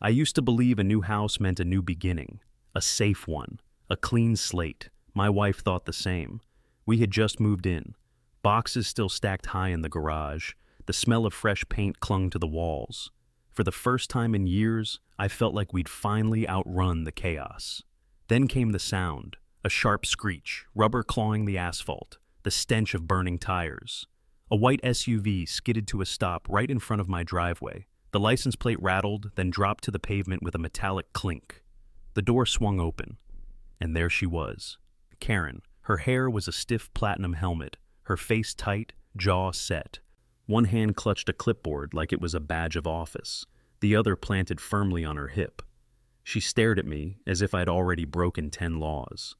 I used to believe a new house meant a new beginning, a safe one, a clean slate. My wife thought the same. We had just moved in. Boxes still stacked high in the garage. The smell of fresh paint clung to the walls. For the first time in years, I felt like we'd finally outrun the chaos. Then came the sound, a sharp screech, rubber clawing the asphalt, the stench of burning tires. A white SUV skidded to a stop right in front of my driveway. The license plate rattled, then dropped to the pavement with a metallic clink. The door swung open, and there she was, Karen. Her hair was a stiff platinum helmet, her face tight, jaw set. One hand clutched a clipboard like it was a badge of office, the other planted firmly on her hip. She stared at me as if I'd already broken 10 laws.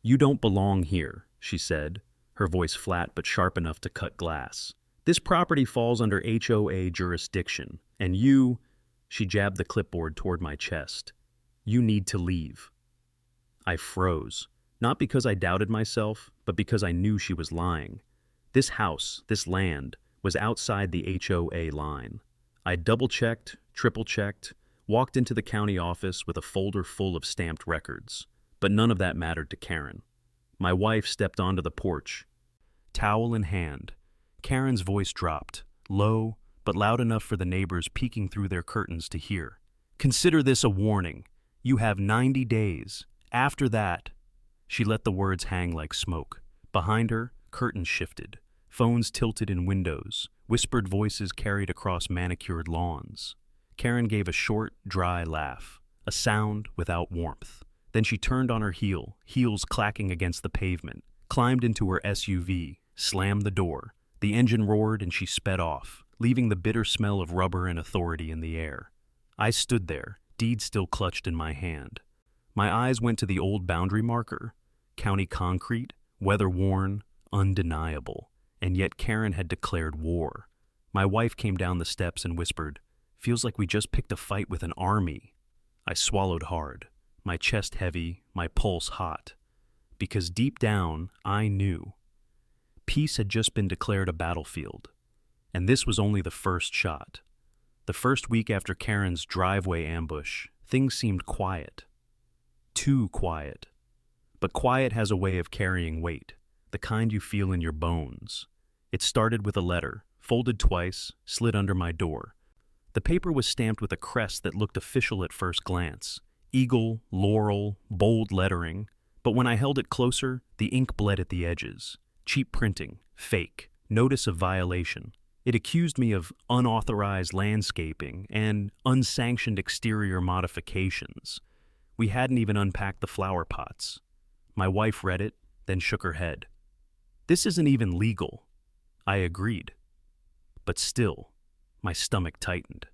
"You don't belong here," she said, her voice flat but sharp enough to cut glass. "This property falls under HOA jurisdiction, and you," she jabbed the clipboard toward my chest, "you need to leave." I froze, not because I doubted myself, but because I knew she was lying. This house, this land, was outside the HOA line. I double-checked, triple-checked, walked into the county office with a folder full of stamped records, but none of that mattered to Karen. My wife stepped onto the porch, towel in hand. Karen's voice dropped, low, but loud enough for the neighbors peeking through their curtains to hear. "Consider this a warning. You have 90 days. After that..." She let the words hang like smoke. Behind her, curtains shifted. Phones tilted in windows. Whispered voices carried across manicured lawns. Karen gave a short, dry laugh, a sound without warmth. Then she turned on her heel, heels clacking against the pavement, climbed into her SUV, slammed the door. The engine roared and she sped off, leaving the bitter smell of rubber and authority in the air. I stood there, deed still clutched in my hand. My eyes went to the old boundary marker, county concrete, weather-worn, undeniable, and yet Karen had declared war. My wife came down the steps and whispered, "Feels like we just picked a fight with an army." I swallowed hard, my chest heavy, my pulse hot, because deep down I knew. Peace had just been declared a battlefield, and this was only the first shot. The first week after Karen's driveway ambush, things seemed quiet. Too quiet. But quiet has a way of carrying weight, the kind you feel in your bones. It started with a letter, folded twice, slid under my door. The paper was stamped with a crest that looked official at first glance. Eagle, laurel, bold lettering. But when I held it closer, the ink bled at the edges. Cheap printing, fake, notice of violation. It accused me of unauthorized landscaping and unsanctioned exterior modifications. We hadn't even unpacked the flower pots. My wife read it, then shook her head. "This isn't even legal." I agreed. But still, my stomach tightened.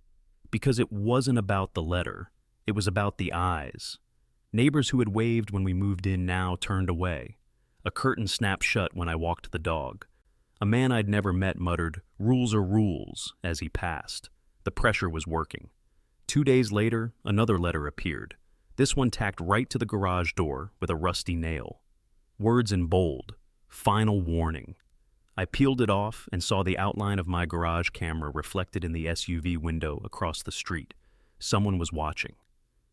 Because it wasn't about the letter, it was about the eyes. Neighbors who had waved when we moved in now turned away. A curtain snapped shut when I walked the dog. A man I'd never met muttered, "Rules are rules," as he passed. The pressure was working. 2 days later, another letter appeared. This one tacked right to the garage door with a rusty nail. Words in bold, "Final warning." I peeled it off and saw the outline of my garage camera reflected in the SUV window across the street. Someone was watching.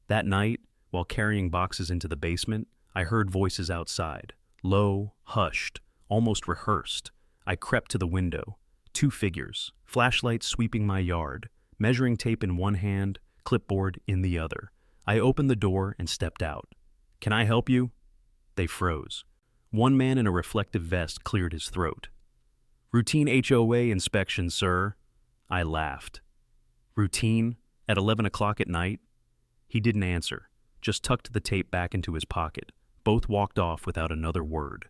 That night, while carrying boxes into the basement, I heard voices outside, low, hushed, almost rehearsed. I crept to the window. 2 figures, flashlights sweeping my yard, measuring tape in one hand, clipboard in the other. I opened the door and stepped out. "Can I help you?" They froze. One man in a reflective vest cleared his throat. "Routine HOA inspection, sir." I laughed. "Routine? At 11 o'clock at night?" He didn't answer, just tucked the tape back into his pocket. Both walked off without another word.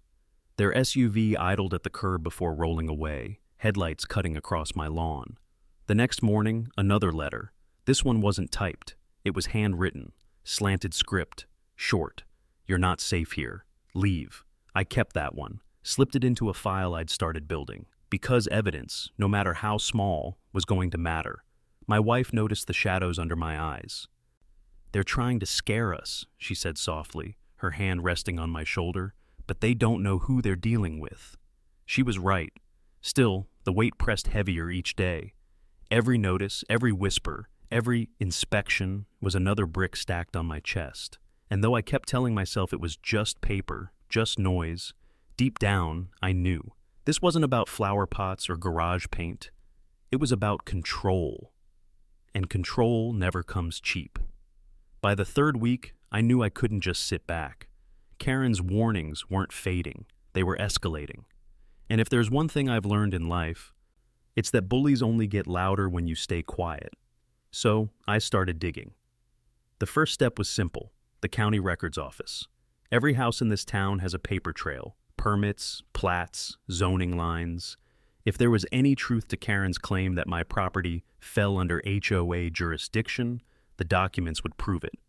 Their SUV idled at the curb before rolling away, headlights cutting across my lawn. The next morning, another letter. This one wasn't typed. It was handwritten, slanted script, short. "You're not safe here. Leave." I kept that one, slipped it into a file I'd started building, because evidence, no matter how small, was going to matter. My wife noticed the shadows under my eyes. "They're trying to scare us," she said softly, her hand resting on my shoulder, "but they don't know who they're dealing with." She was right. Still, the weight pressed heavier each day. Every notice, every whisper, Every inspection was another brick stacked on my chest. And though I kept telling myself it was just paper, just noise, deep down, I knew. This wasn't about flower pots or garage paint. It was about control. And control never comes cheap. By the third week, I knew I couldn't just sit back. Karen's warnings weren't fading. They were escalating. And if there's one thing I've learned in life, it's that bullies only get louder when you stay quiet. So I started digging. The first step was simple: the county records office. Every house in this town has a paper trail: permits, plats, zoning lines. If there was any truth to Karen's claim that my property fell under HOA jurisdiction, the documents would prove it.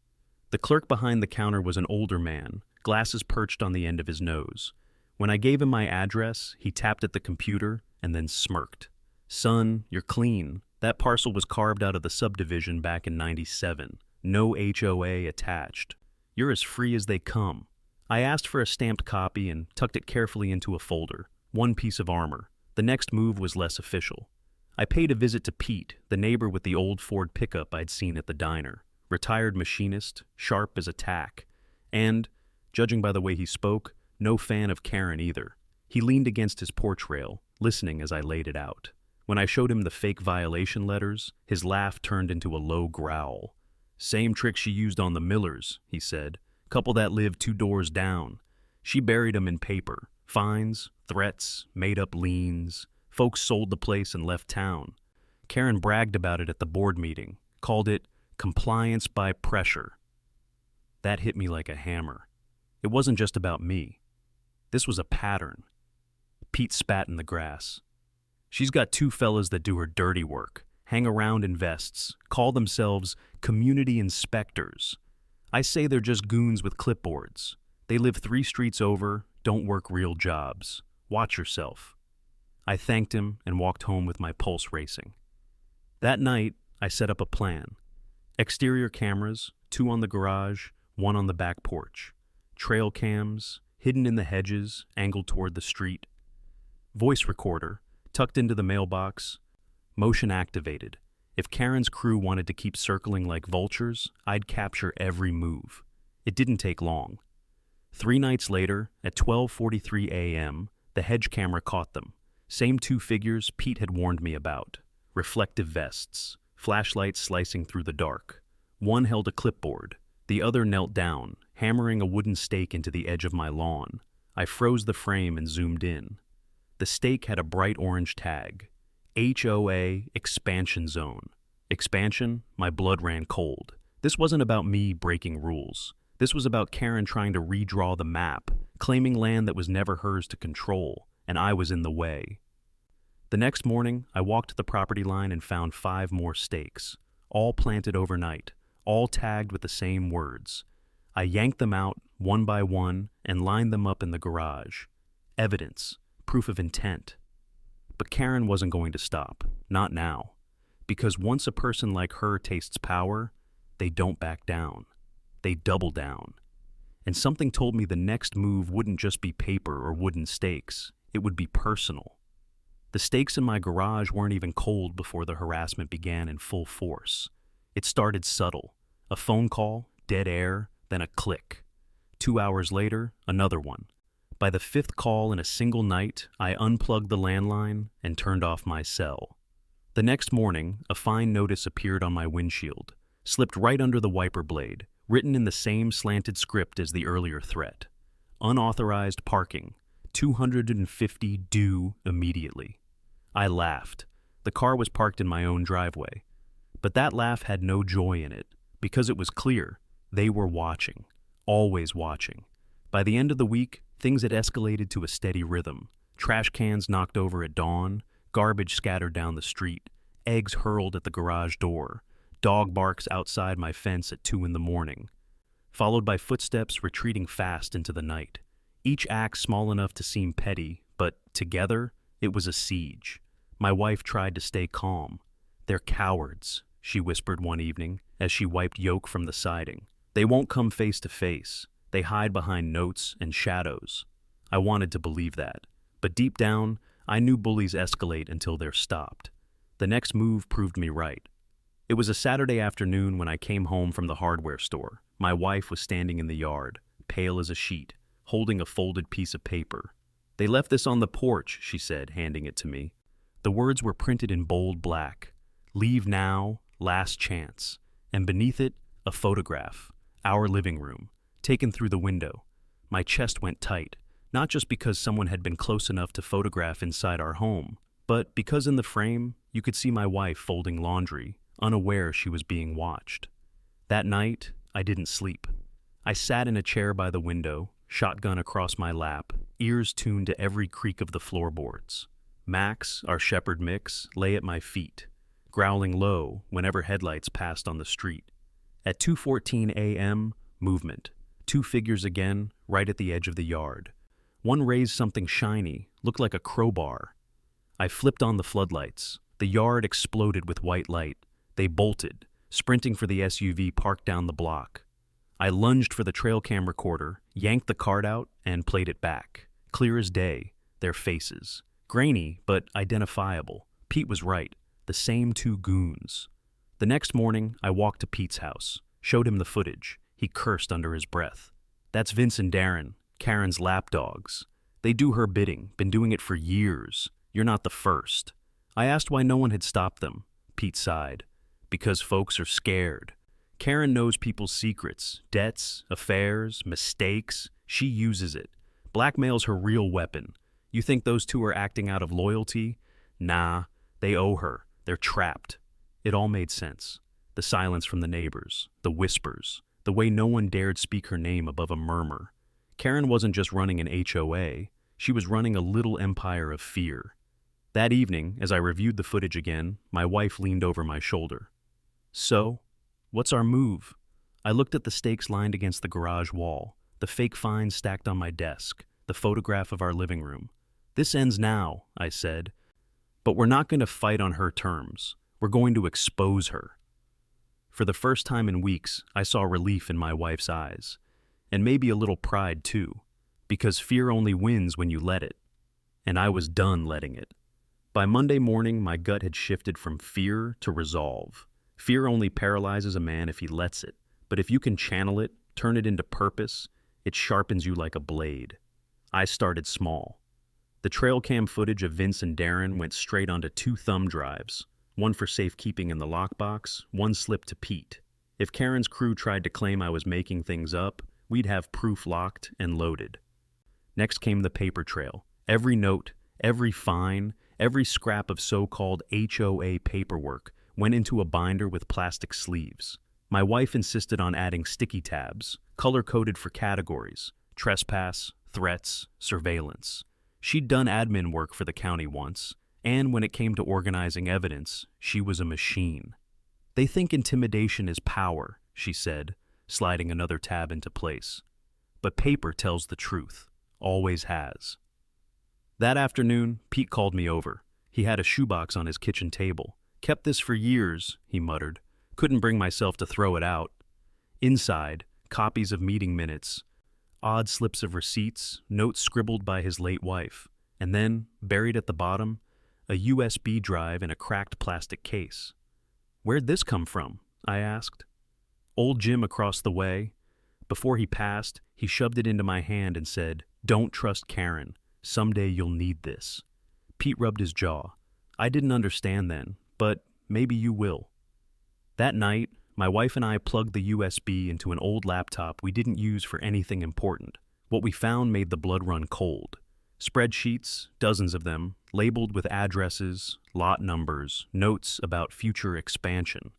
The clerk behind the counter was an older man, glasses perched on the end of his nose. When I gave him my address, he tapped at the computer and then smirked. "Son, you're clean. That parcel was carved out of the subdivision back in '97. No HOA attached. You're as free as they come." I asked for a stamped copy and tucked it carefully into a folder. One piece of armor. The next move was less official. I paid a visit to Pete, the neighbor with the old Ford pickup I'd seen at the diner. Retired machinist, sharp as a tack. And, judging by the way he spoke, no fan of Karen either. He leaned against his porch rail, listening as I laid it out. When I showed him the fake violation letters, his laugh turned into a low growl. "Same trick she used on the Millers," he said. "Couple that lived 2 doors down. She buried 'em in paper. Fines, threats, made-up liens. Folks sold the place and left town. Karen bragged about it at the board meeting, called it compliance by pressure." That hit me like a hammer. It wasn't just about me. This was a pattern. Pete spat in the grass. "She's got 2 fellas that do her dirty work, hang around in vests, call themselves community inspectors. I say they're just goons with clipboards. They live 3 streets over, don't work real jobs. Watch yourself." I thanked him and walked home with my pulse racing. That night, I set up a plan. Exterior cameras, 2 on the garage, 1 on the back porch. Trail cams, hidden in the hedges, angled toward the street. Voice recorder, tucked into the mailbox. Motion activated. If Karen's crew wanted to keep circling like vultures, I'd capture every move. It didn't take long. 3 nights later, at 12:43 a.m., the hedge camera caught them. Same 2 figures Pete had warned me about. Reflective vests, flashlights slicing through the dark. One held a clipboard. The other knelt down, hammering a wooden stake into the edge of my lawn. I froze the frame and zoomed in. The stake had a bright orange tag. HOA Expansion Zone. Expansion? My blood ran cold. This wasn't about me breaking rules. This was about Karen trying to redraw the map, claiming land that was never hers to control, and I was in the way. The next morning, I walked the property line and found 5 more stakes, all planted overnight, all tagged with the same words. I yanked them out, one by one, and lined them up in the garage. Evidence, proof of intent. But Karen wasn't going to stop, not now. Because once a person like her tastes power, they don't back down. They double down. And something told me the next move wouldn't just be paper or wooden stakes. It would be personal. The stakes in my garage weren't even cold before the harassment began in full force. It started subtle. A phone call, dead air, then a click. 2 hours later, another one. By the 5th call in a single night, I unplugged the landline and turned off my cell. The next morning, a fine notice appeared on my windshield, slipped right under the wiper blade, written in the same slanted script as the earlier threat. Unauthorized parking. 250 due immediately. I laughed. The car was parked in my own driveway. But that laugh had no joy in it, because it was clear they were watching, always watching. By the end of the week, things had escalated to a steady rhythm. Trash cans knocked over at dawn, garbage scattered down the street, eggs hurled at the garage door, dog barks outside my fence at 2 a.m, followed by footsteps retreating fast into the night. Each act small enough to seem petty, but together, it was a siege. My wife tried to stay calm. "They're cowards," she whispered one evening as she wiped yolk from the siding. "They won't come face to face. They hide behind notes and shadows." I wanted to believe that, but deep down, I knew bullies escalate until they're stopped. The next move proved me right. It was a Saturday afternoon when I came home from the hardware store. My wife was standing in the yard, pale as a sheet, holding a folded piece of paper. "They left this on the porch," she said, handing it to me. The words were printed in bold black. "Leave now, last chance." And beneath it, a photograph. Our living room, taken through the window. My chest went tight, not just because someone had been close enough to photograph inside our home, but because in the frame, you could see my wife folding laundry, unaware she was being watched. That night, I didn't sleep. I sat in a chair by the window, shotgun across my lap, ears tuned to every creak of the floorboards. Max, our shepherd mix, lay at my feet, growling low whenever headlights passed on the street. At 2:14 a.m., movement. Two figures again, right at the edge of the yard. One raised something shiny, looked like a crowbar. I flipped on the floodlights. The yard exploded with white light. They bolted, sprinting for the SUV parked down the block. I lunged for the trail cam recorder, yanked the card out, and played it back. Clear as day, their faces. Grainy, but identifiable. Pete was right. The same two goons. The next morning, I walked to Pete's house, showed him the footage. He cursed under his breath. "That's Vince and Darren, Karen's lapdogs. They do her bidding, been doing it for years. You're not the first." I asked why no one had stopped them. Pete sighed. "Because folks are scared. Karen knows people's secrets, debts, affairs, mistakes. She uses it. Blackmail's her real weapon. You think those two are acting out of loyalty? Nah, they owe her. They're trapped." It all made sense. The silence from the neighbors, the whispers, the way no one dared speak her name above a murmur. Karen wasn't just running an HOA, she was running a little empire of fear. That evening, as I reviewed the footage again, my wife leaned over my shoulder. "So, what's our move?" I looked at the stakes lined against the garage wall, the fake fines stacked on my desk, the photograph of our living room. "This ends now," I said. "But we're not going to fight on her terms. We're going to expose her." For the first time in weeks, I saw relief in my wife's eyes. And maybe a little pride too, because fear only wins when you let it. And I was done letting it. By Monday morning, my gut had shifted from fear to resolve. Fear only paralyzes a man if he lets it, but if you can channel it, turn it into purpose, it sharpens you like a blade. I started small. The trail cam footage of Vince and Darren went straight onto 2 thumb drives, one for safekeeping in the lockbox, one slipped to Pete. If Karen's crew tried to claim I was making things up, we'd have proof locked and loaded. Next came the paper trail. Every note, every fine, every scrap of so-called HOA paperwork went into a binder with plastic sleeves. My wife insisted on adding sticky tabs, color-coded for categories: trespass, threats, surveillance. She'd done admin work for the county once, and when it came to organizing evidence, she was a machine. "They think intimidation is power," she said, sliding another tab into place. "But paper tells the truth. Always has." That afternoon, Pete called me over. He had a shoebox on his kitchen table. "Kept this for years," he muttered. "Couldn't bring myself to throw it out." Inside, copies of meeting minutes, odd slips of receipts, notes scribbled by his late wife, and then, buried at the bottom, a USB drive in a cracked plastic case. "Where'd this come from?" I asked. "Old Jim across the way." Before he passed, he shoved it into my hand and said, "Don't trust Karen. Someday you'll need this." Pete rubbed his jaw. "I didn't understand then, but maybe you will." That night, my wife and I plugged the USB into an old laptop we didn't use for anything important. What we found made the blood run cold. Spreadsheets, dozens of them, labeled with addresses, lot numbers, notes about future expansion.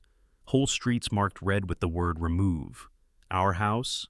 Whole streets marked red with the word remove. Our house?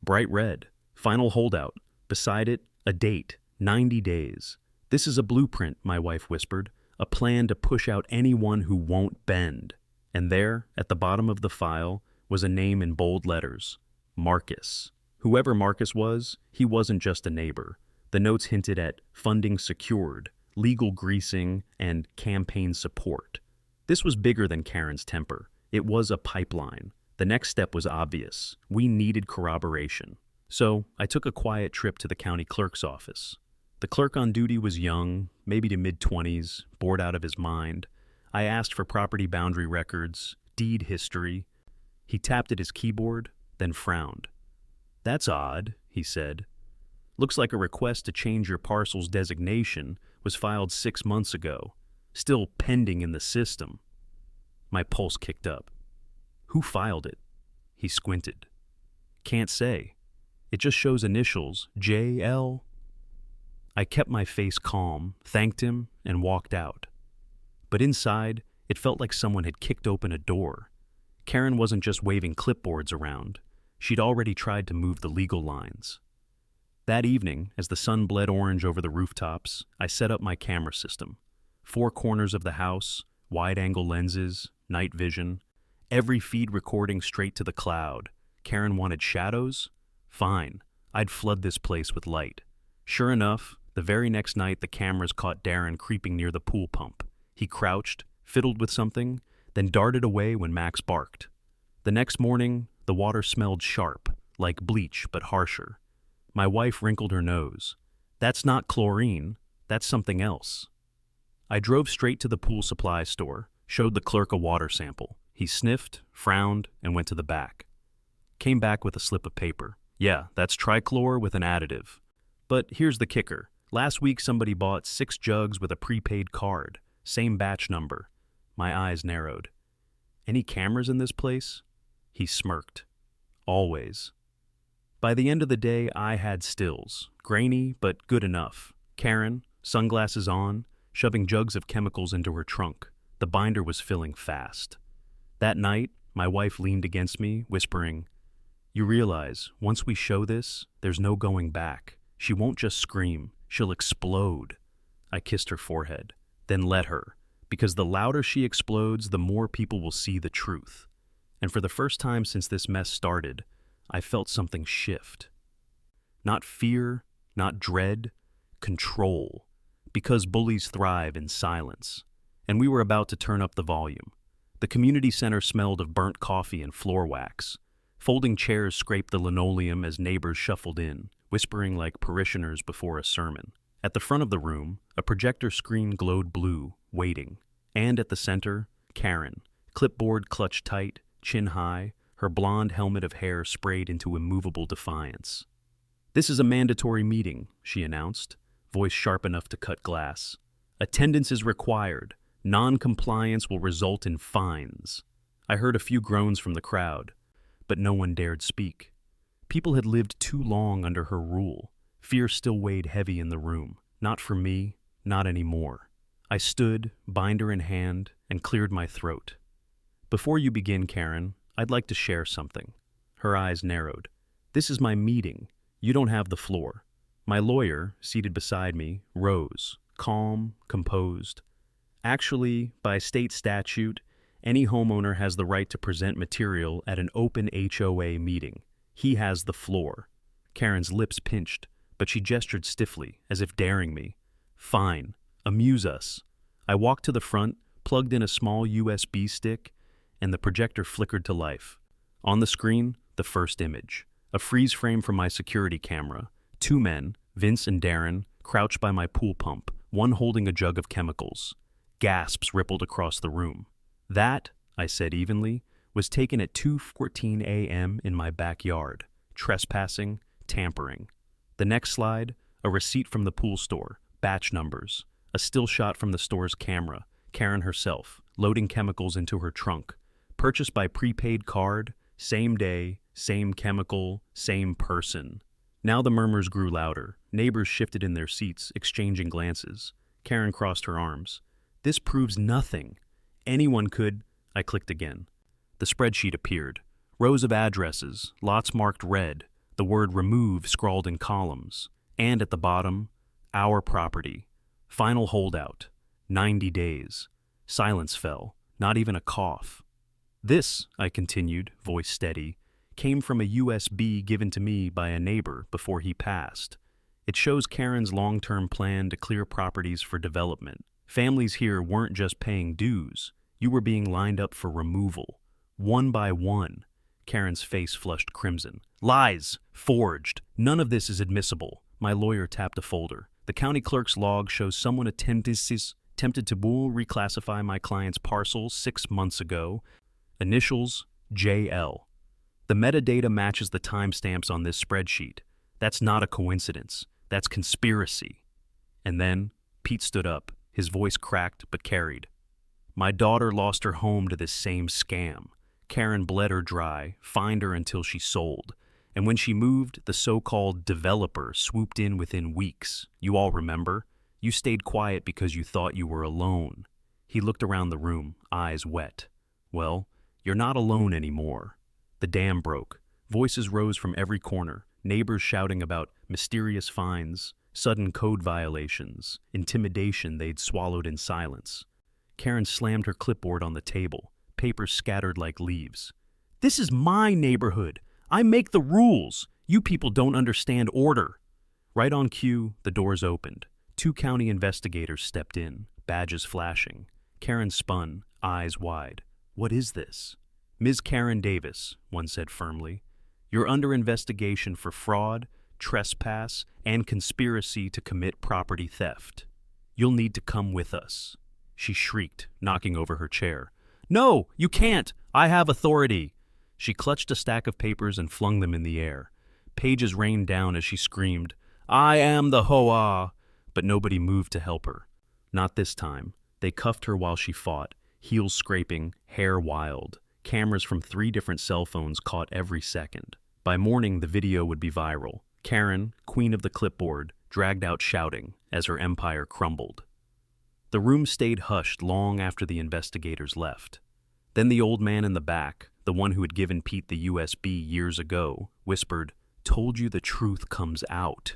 Bright red. Final holdout. Beside it, a date, 90 days. "This is a blueprint," my wife whispered, "a plan to push out anyone who won't bend." And there, at the bottom of the file, was a name in bold letters: Marcus. Whoever Marcus was, he wasn't just a neighbor. The notes hinted at funding secured, legal greasing, and campaign support. This was bigger than Karen's temper. It was a pipeline. The next step was obvious. We needed corroboration. So I took a quiet trip to the county clerk's office. The clerk on duty was young, maybe to mid-20s, bored out of his mind. I asked for property boundary records, deed history. He tapped at his keyboard, then frowned. "That's odd," he said. "Looks like a request to change your parcel's designation was filed 6 months ago, still pending in the system." My pulse kicked up. "Who filed it?" He squinted. "Can't say. It just shows initials, J.L." I kept my face calm, thanked him, and walked out. But inside, it felt like someone had kicked open a door. Karen wasn't just waving clipboards around. She'd already tried to move the legal lines. That evening, as the sun bled orange over the rooftops, I set up my camera system. 4 corners of the house, wide-angle lenses, night vision, every feed recording straight to the cloud. Karen wanted shadows? Fine, I'd flood this place with light. Sure enough, the very next night the cameras caught Darren creeping near the pool pump. He crouched, fiddled with something, then darted away when Max barked. The next morning, the water smelled sharp, like bleach but harsher. My wife wrinkled her nose. "That's not chlorine, that's something else." I drove straight to the pool supply store, showed the clerk a water sample. He sniffed, frowned, and went to the back. Came back with a slip of paper. "Yeah, that's trichlor with an additive. But here's the kicker. Last week somebody bought 6 jugs with a prepaid card, same batch number." My eyes narrowed. "Any cameras in this place?" He smirked. "Always." By the end of the day, I had stills, grainy but good enough. Karen, sunglasses on, shoving jugs of chemicals into her trunk. The binder was filling fast. That night, my wife leaned against me, whispering, "You realize, once we show this, there's no going back. She won't just scream, she'll explode." I kissed her forehead, then let her, because the louder she explodes, the more people will see the truth. And for the first time since this mess started, I felt something shift. Not fear, not dread, control. Because bullies thrive in silence. And we were about to turn up the volume. The community center smelled of burnt coffee and floor wax. Folding chairs scraped the linoleum as neighbors shuffled in, whispering like parishioners before a sermon. At the front of the room, a projector screen glowed blue, waiting. And at the center, Karen, clipboard clutched tight, chin high, her blonde helmet of hair sprayed into immovable defiance. "This is a mandatory meeting," she announced, voice sharp enough to cut glass. "Attendance is required. Non-compliance will result in fines." I heard a few groans from the crowd, but no one dared speak. People had lived too long under her rule. Fear still weighed heavy in the room. Not for me, not anymore. I stood, binder in hand, and cleared my throat. "Before you begin, Karen, I'd like to share something." Her eyes narrowed. "This is my meeting. You don't have the floor." My lawyer, seated beside me, rose, calm, composed. "Actually, by state statute, any homeowner has the right to present material at an open HOA meeting. He has the floor." Karen's lips pinched, but she gestured stiffly, as if daring me. "Fine. Amuse us." I walked to the front, plugged in a small USB stick, and the projector flickered to life. On the screen, the first image. A freeze frame from my security camera. 2 men, Vince and Darren, crouched by my pool pump, one holding a jug of chemicals. Gasps rippled across the room. "That," I said evenly, "was taken at 2:14 a.m. in my backyard. Trespassing, tampering." The next slide, a receipt from the pool store, batch numbers, a still shot from the store's camera, Karen herself, loading chemicals into her trunk. Purchased by prepaid card, same day, same chemical, same person. Now the murmurs grew louder. Neighbors shifted in their seats, exchanging glances. Karen crossed her arms. "This proves nothing. Anyone could—" I clicked again. The spreadsheet appeared. Rows of addresses, lots marked red, the word remove scrawled in columns. And at the bottom, our property. Final holdout. 90 days. Silence fell. Not even a cough. "This," I continued, voice steady, "came from a USB given to me by a neighbor before he passed. It shows Karen's long-term plan to clear properties for development. Families here weren't just paying dues. You were being lined up for removal. One by one." Karen's face flushed crimson. "Lies! Forged! None of this is admissible." My lawyer tapped a folder. "The county clerk's log shows someone attempted Tempted to reclassify my client's parcel 6 months ago. Initials JL. The metadata matches the timestamps on this spreadsheet. That's not a coincidence. That's conspiracy. And then Pete stood up, his voice cracked but carried. My daughter lost her home to this same scam. Karen bled her dry, fined her until she sold. And when she moved, the so-called developer swooped in within weeks. You all remember? You stayed quiet because you thought you were alone. He looked around the room, eyes wet. Well, you're not alone anymore. The dam broke. Voices rose from every corner, neighbors shouting about mysterious fines, sudden code violations, intimidation they'd swallowed in silence. Karen slammed her clipboard on the table, papers scattered like leaves. This is my neighborhood. I make the rules. You people don't understand order. Right on cue, the doors opened. 2 county investigators stepped in, badges flashing. Karen spun, eyes wide. What is this? Ms. Karen Davis, one said firmly. You're under investigation for fraud, trespass, and conspiracy to commit property theft. You'll need to come with us. She shrieked, knocking over her chair. No, you can't! I have authority! She clutched a stack of papers and flung them in the air. Pages rained down as she screamed, I am the HOA! But nobody moved to help her. Not this time. They cuffed her while she fought, heels scraping, hair wild. Cameras from 3 different cell phones caught every second. By morning, the video would be viral. Karen, queen of the clipboard, dragged out shouting as her empire crumbled. The room stayed hushed long after the investigators left. Then the old man in the back, the one who had given Pete the USB years ago, whispered, Told you the truth comes out.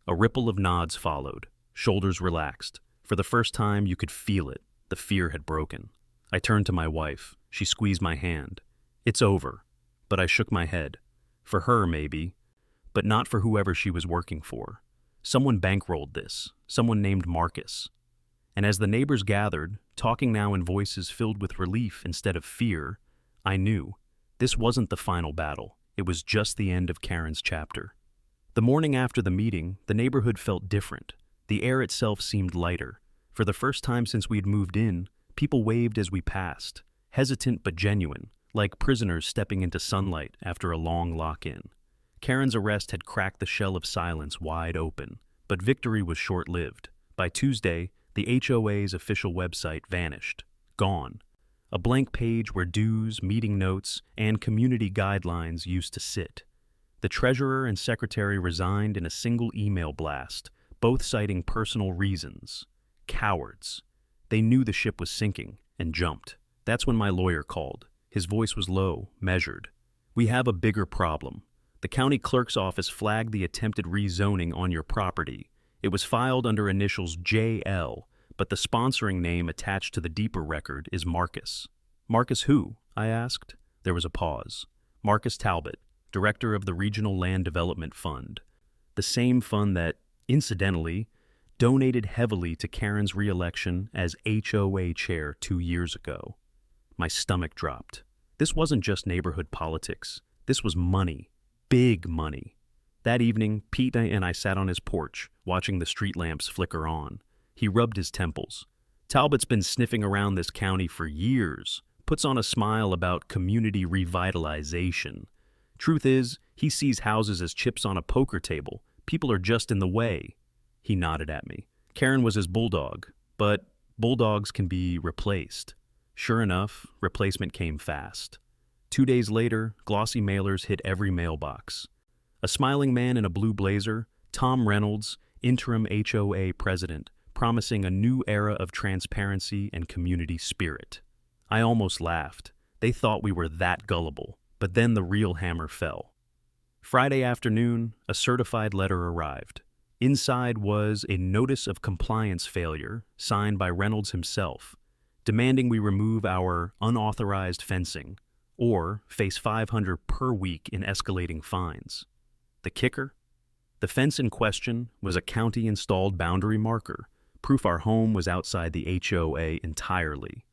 A ripple of nods followed. Shoulders relaxed. For the first time, you could feel it. The fear had broken. I turned to my wife. She squeezed my hand. It's over. But I shook my head. For her, maybe. But not for whoever she was working for. Someone bankrolled this. Someone named Marcus. And as the neighbors gathered, talking now in voices filled with relief instead of fear, I knew this wasn't the final battle. It was just the end of Karen's chapter. The morning after the meeting, the neighborhood felt different. The air itself seemed lighter. For the first time since we'd moved in, people waved as we passed, hesitant but genuine, like prisoners stepping into sunlight after a long lock-in. Karen's arrest had cracked the shell of silence wide open, but victory was short-lived. By Tuesday, the HOA's official website vanished. Gone. A blank page where dues, meeting notes, and community guidelines used to sit. The treasurer and secretary resigned in a single email blast, both citing personal reasons. Cowards. They knew the ship was sinking and jumped. That's when my lawyer called. His voice was low, measured. We have a bigger problem. The county clerk's office flagged the attempted rezoning on your property. It was filed under initials JL, but the sponsoring name attached to the deeper record is Marcus. Marcus who? I asked. There was a pause. Marcus Talbot, director of the Regional Land Development Fund. The same fund that, incidentally, donated heavily to Karen's re-election as HOA chair 2 years ago. My stomach dropped. This wasn't just neighborhood politics. This was money. Big money. That evening, Pete and I sat on his porch, watching the street lamps flicker on. He rubbed his temples. Talbot's been sniffing around this county for years, puts on a smile about community revitalization. Truth is, he sees houses as chips on a poker table. People are just in the way. He nodded at me. Karen was his bulldog, but bulldogs can be replaced. Sure enough, replacement came fast. 2 days later, glossy mailers hit every mailbox. A smiling man in a blue blazer, Tom Reynolds, interim HOA president, promising a new era of transparency and community spirit. I almost laughed. They thought we were that gullible, but then the real hammer fell. Friday afternoon, a certified letter arrived. Inside was a notice of compliance failure signed by Reynolds himself, demanding we remove our unauthorized fencing or face $500 per week in escalating fines. The kicker? The fence in question was a county-installed boundary marker, proof our home was outside the HOA entirely.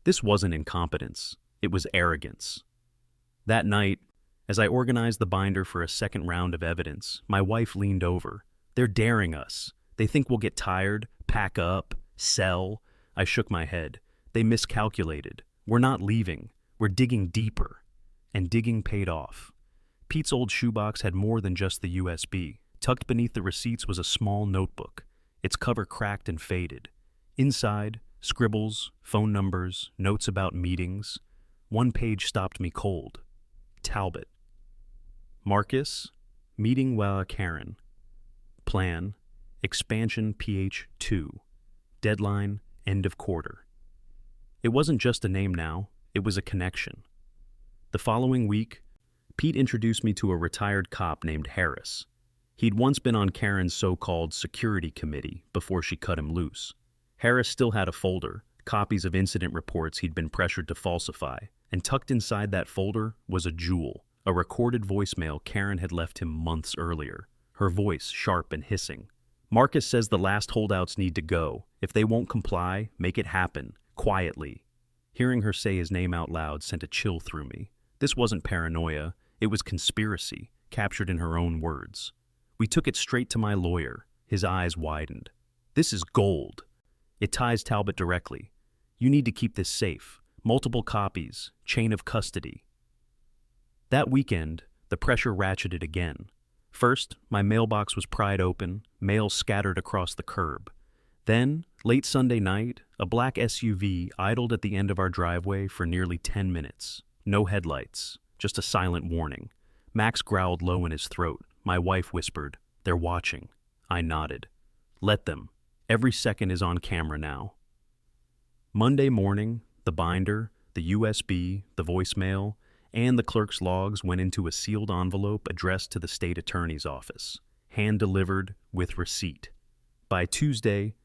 This wasn't incompetence, it was arrogance. That night, as I organized the binder for a second round of evidence, my wife leaned over. They're daring us. They think we'll get tired, pack up, sell. I shook my head. They miscalculated. We're not leaving. We're digging deeper. And digging paid off. Pete's old shoebox had more than just the USB. Tucked beneath the receipts was a small notebook, its cover cracked and faded. Inside, scribbles, phone numbers, notes about meetings. One page stopped me cold. Talbot. Marcus, meeting HOA Karen. Plan, expansion PH 2. Deadline, end of quarter. It wasn't just a name now, it was a connection. The following week, Pete introduced me to a retired cop named Harris. He'd once been on Karen's so-called security committee before she cut him loose. Harris still had a folder, copies of incident reports he'd been pressured to falsify, and tucked inside that folder was a jewel, a recorded voicemail Karen had left him months earlier, her voice sharp and hissing. Marcus says the last holdouts need to go. If they won't comply, make it happen, quietly. Hearing her say his name out loud sent a chill through me. This wasn't paranoia, it was conspiracy, captured in her own words. We took it straight to my lawyer. His eyes widened. This is gold. It ties Talbot directly. You need to keep this safe. Multiple copies, chain of custody. That weekend, the pressure ratcheted again. First, my mailbox was pried open, mail scattered across the curb. Then, late Sunday night, a black SUV idled at the end of our driveway for nearly 10 minutes. No headlights, just a silent warning. Max growled low in his throat. My wife whispered, "They're watching." I nodded. Let them. Every second is on camera now. Monday morning, the binder, the USB, the voicemail, and the clerk's logs went into a sealed envelope addressed to the state attorney's office, hand-delivered with receipt. By Tuesday,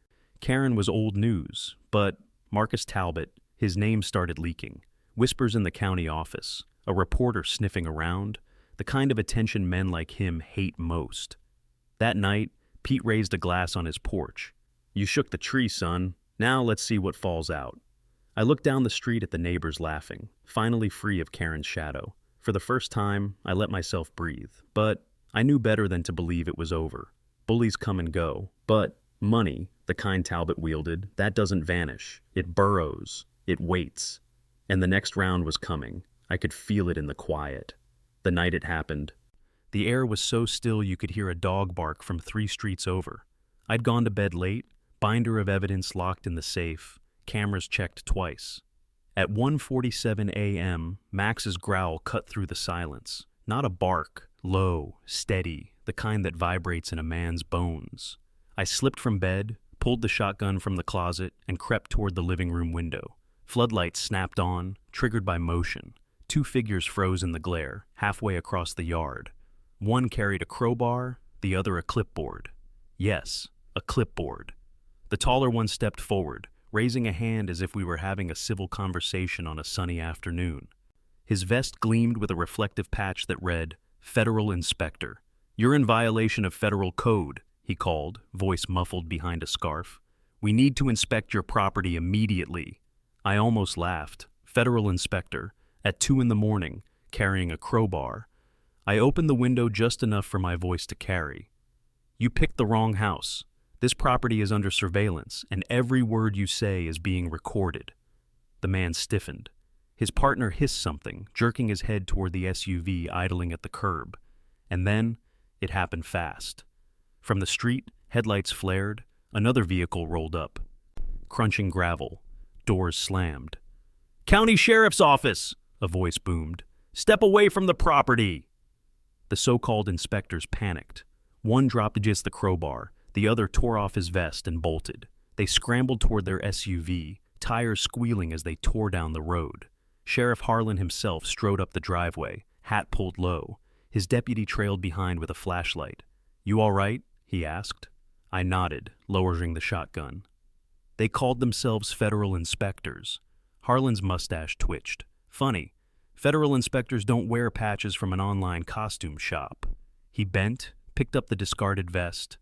Karen was old news, but Marcus Talbot, his name started leaking. Whispers in the county office, a reporter sniffing around, the kind of attention men like him hate most. That night, Pete raised a glass on his porch. You shook the tree, son. Now let's see what falls out. I looked down the street at the neighbors laughing, finally free of Karen's shadow. For the first time, I let myself breathe, but I knew better than to believe it was over. Bullies come and go, but money, the kind Talbot wielded, that doesn't vanish. It burrows. It waits. And the next round was coming. I could feel it in the quiet. The night it happened, the air was so still you could hear a dog bark from 3 streets over. I'd gone to bed late, binder of evidence locked in the safe, cameras checked twice. At 1:47 a.m., Max's growl cut through the silence. Not a bark, low, steady, the kind that vibrates in a man's bones. I slipped from bed, pulled the shotgun from the closet, and crept toward the living room window. Floodlights snapped on, triggered by motion. 2 figures froze in the glare, halfway across the yard. One carried a crowbar, the other a clipboard. Yes, a clipboard. The taller one stepped forward, raising a hand as if we were having a civil conversation on a sunny afternoon. His vest gleamed with a reflective patch that read, "Federal Inspector." "You're in violation of federal code," he called, voice muffled behind a scarf. "We need to inspect your property immediately." I almost laughed. Federal Inspector. At 2 a.m, carrying a crowbar. I opened the window just enough for my voice to carry. "You picked the wrong house. This property is under surveillance, and every word you say is being recorded." The man stiffened. His partner hissed something, jerking his head toward the SUV idling at the curb. And then, it happened fast. From the street, headlights flared, another vehicle rolled up. Crunching gravel, doors slammed. "County Sheriff's Office!" a voice boomed. "Step away from the property!" The so-called inspectors panicked. One dropped just the crowbar, the other tore off his vest and bolted. They scrambled toward their SUV, tires squealing as they tore down the road. Sheriff Harlan himself strode up the driveway, hat pulled low. His deputy trailed behind with a flashlight. "You all right?" he asked. I nodded, lowering the shotgun. They called themselves federal inspectors. Harlan's mustache twitched. Funny, federal inspectors don't wear patches from an online costume shop. He bent, picked up the discarded vest,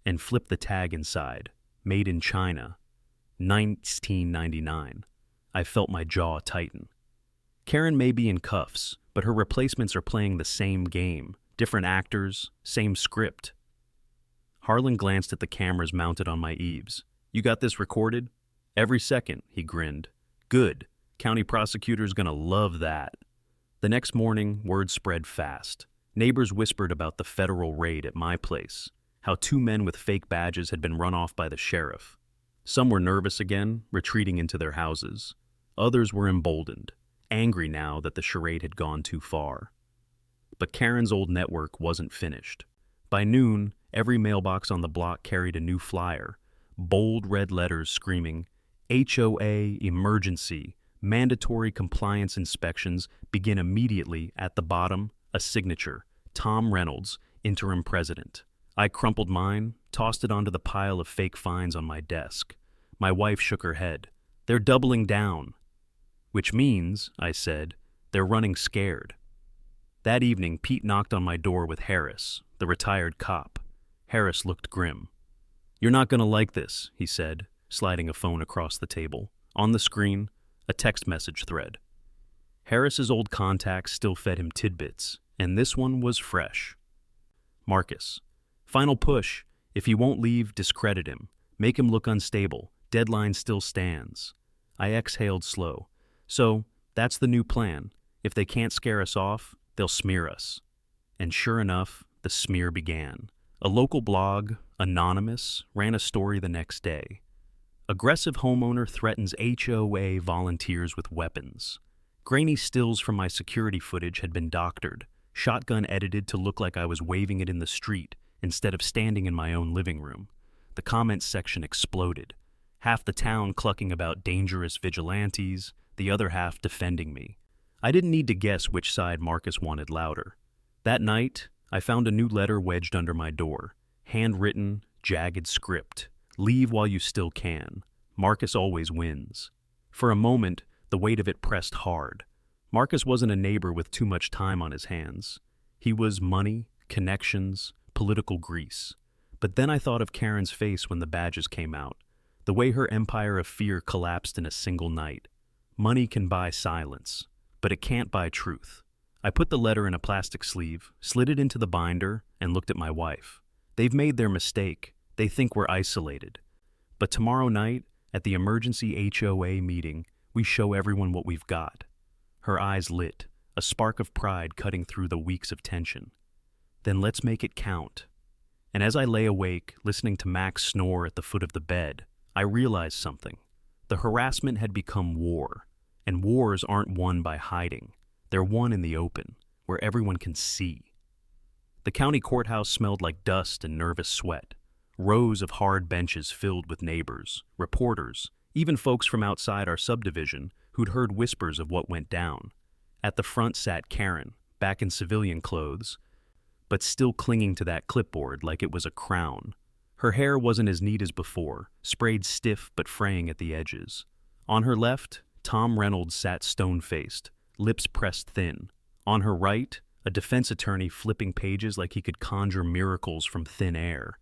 and flipped the tag inside. Made in China. 1999. I felt my jaw tighten. Karen may be in cuffs, but her replacements are playing the same game. Different actors, same script. Harlan glanced at the cameras mounted on my eaves. "You got this recorded?" Every second, he grinned. Good. County prosecutor's gonna love that. The next morning, word spread fast. Neighbors whispered about the federal raid at my place, how 2 men with fake badges had been run off by the sheriff. Some were nervous again, retreating into their houses. Others were emboldened, angry now that the charade had gone too far. But Karen's old network wasn't finished. By noon, every mailbox on the block carried a new flyer, bold red letters screaming, HOA emergency, mandatory compliance inspections begin immediately. At the bottom, a signature, Tom Reynolds, interim president. I crumpled mine, tossed it onto the pile of fake fines on my desk. My wife shook her head. They're doubling down. Which means, I said, they're running scared. That evening, Pete knocked on my door with Harris, the retired cop. Harris looked grim. You're not gonna like this, he said, sliding a phone across the table. On the screen, a text message thread. Harris's old contacts still fed him tidbits, and this one was fresh. Marcus. Final push. If he won't leave, discredit him. Make him look unstable. Deadline still stands. I exhaled slow. So, that's the new plan. If they can't scare us off, they'll smear us. And sure enough, the smear began. A local blog, anonymous, ran a story the next day. Aggressive homeowner threatens HOA volunteers with weapons. Grainy stills from my security footage had been doctored, shotgun edited to look like I was waving it in the street instead of standing in my own living room. The comments section exploded. Half the town clucking about dangerous vigilantes, the other half defending me. I didn't need to guess which side Marcus wanted louder. That night, I found a new letter wedged under my door. Handwritten, jagged script. Leave while you still can. Marcus always wins. For a moment, the weight of it pressed hard. Marcus wasn't a neighbor with too much time on his hands. He was money, connections, political grease. But then I thought of Karen's face when the badges came out. The way her empire of fear collapsed in a single night. Money can buy silence, but it can't buy truth. I put the letter in a plastic sleeve, slid it into the binder, and looked at my wife. They've made their mistake. They think we're isolated. But tomorrow night, at the emergency HOA meeting, we show everyone what we've got. Her eyes lit, a spark of pride cutting through the weeks of tension. Then let's make it count. And as I lay awake, listening to Max snore at the foot of the bed, I realized something. The harassment had become war, and wars aren't won by hiding. They're won in the open, where everyone can see. The county courthouse smelled like dust and nervous sweat. Rows of hard benches filled with neighbors, reporters, even folks from outside our subdivision who'd heard whispers of what went down. At the front sat Karen, back in civilian clothes, but still clinging to that clipboard like it was a crown. Her hair wasn't as neat as before, sprayed stiff but fraying at the edges. On her left, Tom Reynolds sat stone-faced, lips pressed thin. On her right, a defense attorney flipping pages like he could conjure miracles from thin air.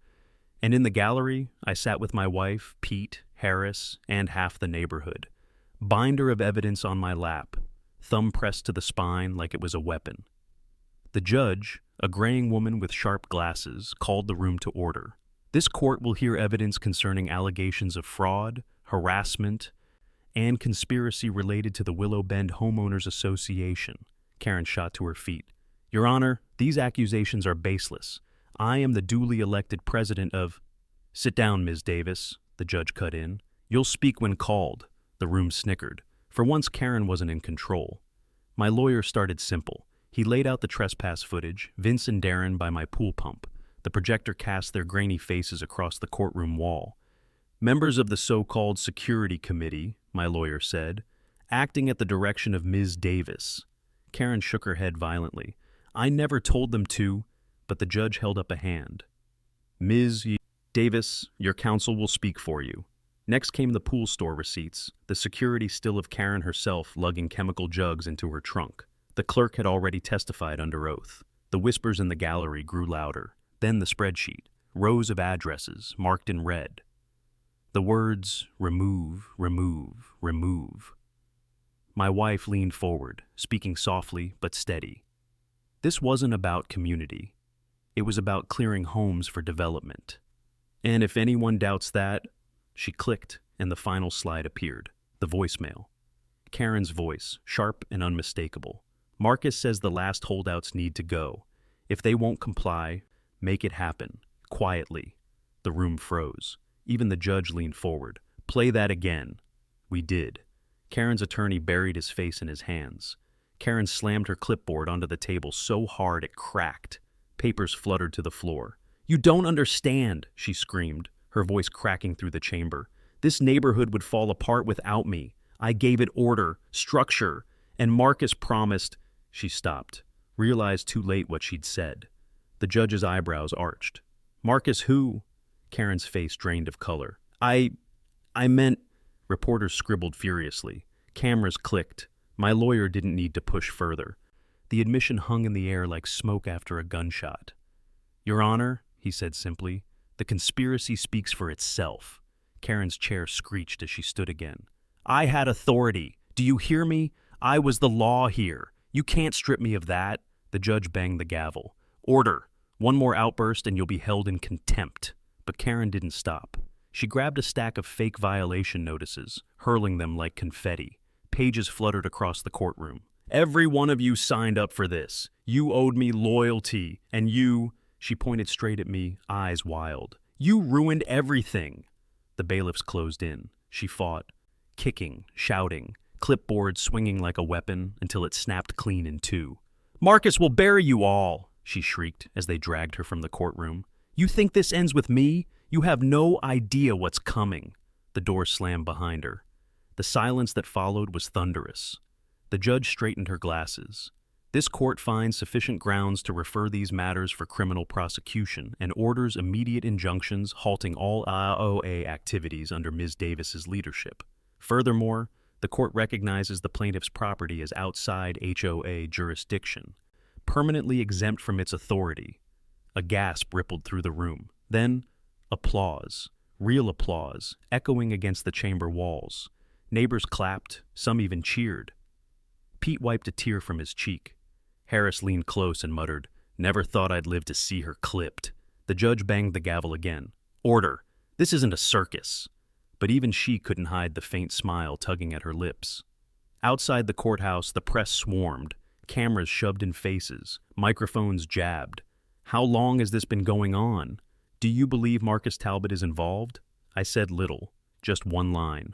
And in the gallery, I sat with my wife, Pete, Harris, and half the neighborhood. Binder of evidence on my lap, thumb pressed to the spine like it was a weapon. The judge, a graying woman with sharp glasses, called the room to order. This court will hear evidence concerning allegations of fraud, harassment, and conspiracy related to the Willow Bend Homeowners Association. Karen shot to her feet. Your Honor, these accusations are baseless. I am the duly elected president of... Sit down, Ms. Davis, the judge cut in. You'll speak when called. The room snickered. For once, Karen wasn't in control. My lawyer started simple. He laid out the trespass footage, Vince and Darren by my pool pump. The projector cast their grainy faces across the courtroom wall. Members of the so-called security committee, my lawyer said, acting at the direction of Ms. Davis. Karen shook her head violently. I never told them to, but the judge held up a hand. Ms. Davis, your counsel will speak for you. Next came the pool store receipts, the security still of Karen herself lugging chemical jugs into her trunk. The clerk had already testified under oath. The whispers in the gallery grew louder. Then the spreadsheet, rows of addresses marked in red. The words, remove, remove, remove. My wife leaned forward, speaking softly but steady. This wasn't about community. It was about clearing homes for development. And if anyone doubts that, she clicked, and the final slide appeared. The voicemail. Karen's voice, sharp and unmistakable. Marcus says the last holdouts need to go. If they won't comply, make it happen. Quietly. The room froze. Even the judge leaned forward. Play that again. We did. Karen's attorney buried his face in his hands. Karen slammed her clipboard onto the table so hard it cracked. Papers fluttered to the floor. You don't understand, she screamed, her voice cracking through the chamber. This neighborhood would fall apart without me. I gave it order, structure, and Marcus promised. She stopped, realized too late what she'd said. The judge's eyebrows arched. Marcus who? Karen's face drained of color. I meant... Reporters scribbled furiously. Cameras clicked. My lawyer didn't need to push further. The admission hung in the air like smoke after a gunshot. Your Honor, he said simply, the conspiracy speaks for itself. Karen's chair screeched as she stood again. I had authority. Do you hear me? I was the law here. You can't strip me of that. The judge banged the gavel. Order. One more outburst and you'll be held in contempt. But Karen didn't stop. She grabbed a stack of fake violation notices, hurling them like confetti. Pages fluttered across the courtroom. Every one of you signed up for this. You owed me loyalty, and you... She pointed straight at me, eyes wild. You ruined everything. The bailiffs closed in. She fought, kicking, shouting, clipboard swinging like a weapon until it snapped clean in two. Marcus will bury you all, she shrieked as they dragged her from the courtroom. You think this ends with me? You have no idea what's coming. The door slammed behind her. The silence that followed was thunderous. The judge straightened her glasses. This court finds sufficient grounds to refer these matters for criminal prosecution and orders immediate injunctions halting all HOA activities under Ms. Davis's leadership. Furthermore, the court recognizes the plaintiff's property as outside HOA jurisdiction, permanently exempt from its authority. A gasp rippled through the room. Then, applause, real applause, echoing against the chamber walls. Neighbors clapped, some even cheered. Pete wiped a tear from his cheek. Harris leaned close and muttered, Never thought I'd live to see her clipped. The judge banged the gavel again. Order! This isn't a circus. But even she couldn't hide the faint smile tugging at her lips. Outside the courthouse, the press swarmed, cameras shoved in faces, microphones jabbed. How long has this been going on? Do you believe Marcus Talbot is involved? I said little, just one line.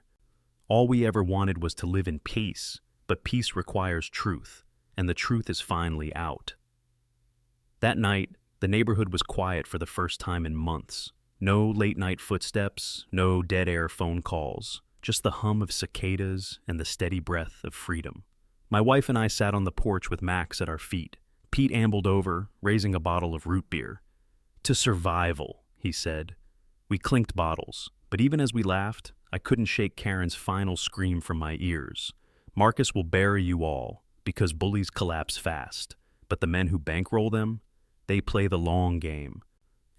All we ever wanted was to live in peace, but peace requires truth, and the truth is finally out. That night, the neighborhood was quiet for the first time in months. No late-night footsteps, no dead-air phone calls, just the hum of cicadas and the steady breath of freedom. My wife and I sat on the porch with Max at our feet. Pete ambled over, raising a bottle of root beer. To survival, he said. We clinked bottles, but even as we laughed, I couldn't shake Karen's final scream from my ears. Marcus will bury you all, because bullies collapse fast, but the men who bankroll them, they play the long game.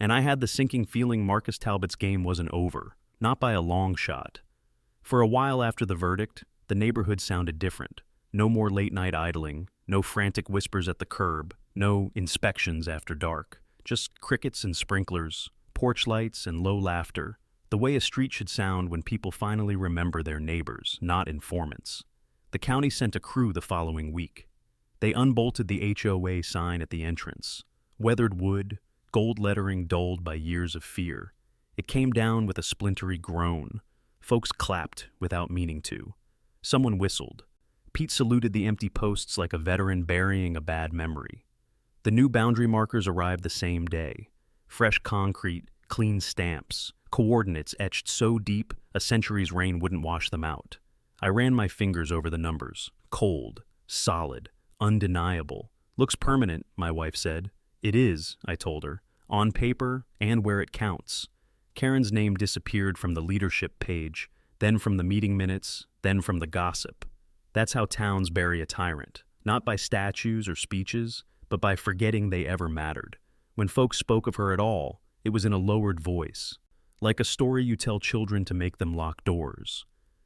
And I had the sinking feeling Marcus Talbot's game wasn't over, not by a long shot. For a while after the verdict, the neighborhood sounded different. No more late-night idling, no frantic whispers at the curb, no inspections after dark. Just crickets and sprinklers, porch lights and low laughter, the way a street should sound when people finally remember their neighbors, not informants. The county sent a crew the following week. They unbolted the HOA sign at the entrance. Weathered wood, gold lettering dulled by years of fear. It came down with a splintery groan. Folks clapped without meaning to. Someone whistled. Pete saluted the empty posts like a veteran burying a bad memory. The new boundary markers arrived the same day. Fresh concrete, clean stamps, coordinates etched so deep a century's rain wouldn't wash them out. I ran my fingers over the numbers. Cold, solid, undeniable. Looks permanent, my wife said. It is, I told her, on paper and where it counts. Karen's name disappeared from the leadership page, then from the meeting minutes, then from the gossip. That's how towns bury a tyrant, not by statues or speeches, but by forgetting they ever mattered. When folks spoke of her at all, it was in a lowered voice, like a story you tell children to make them lock doors.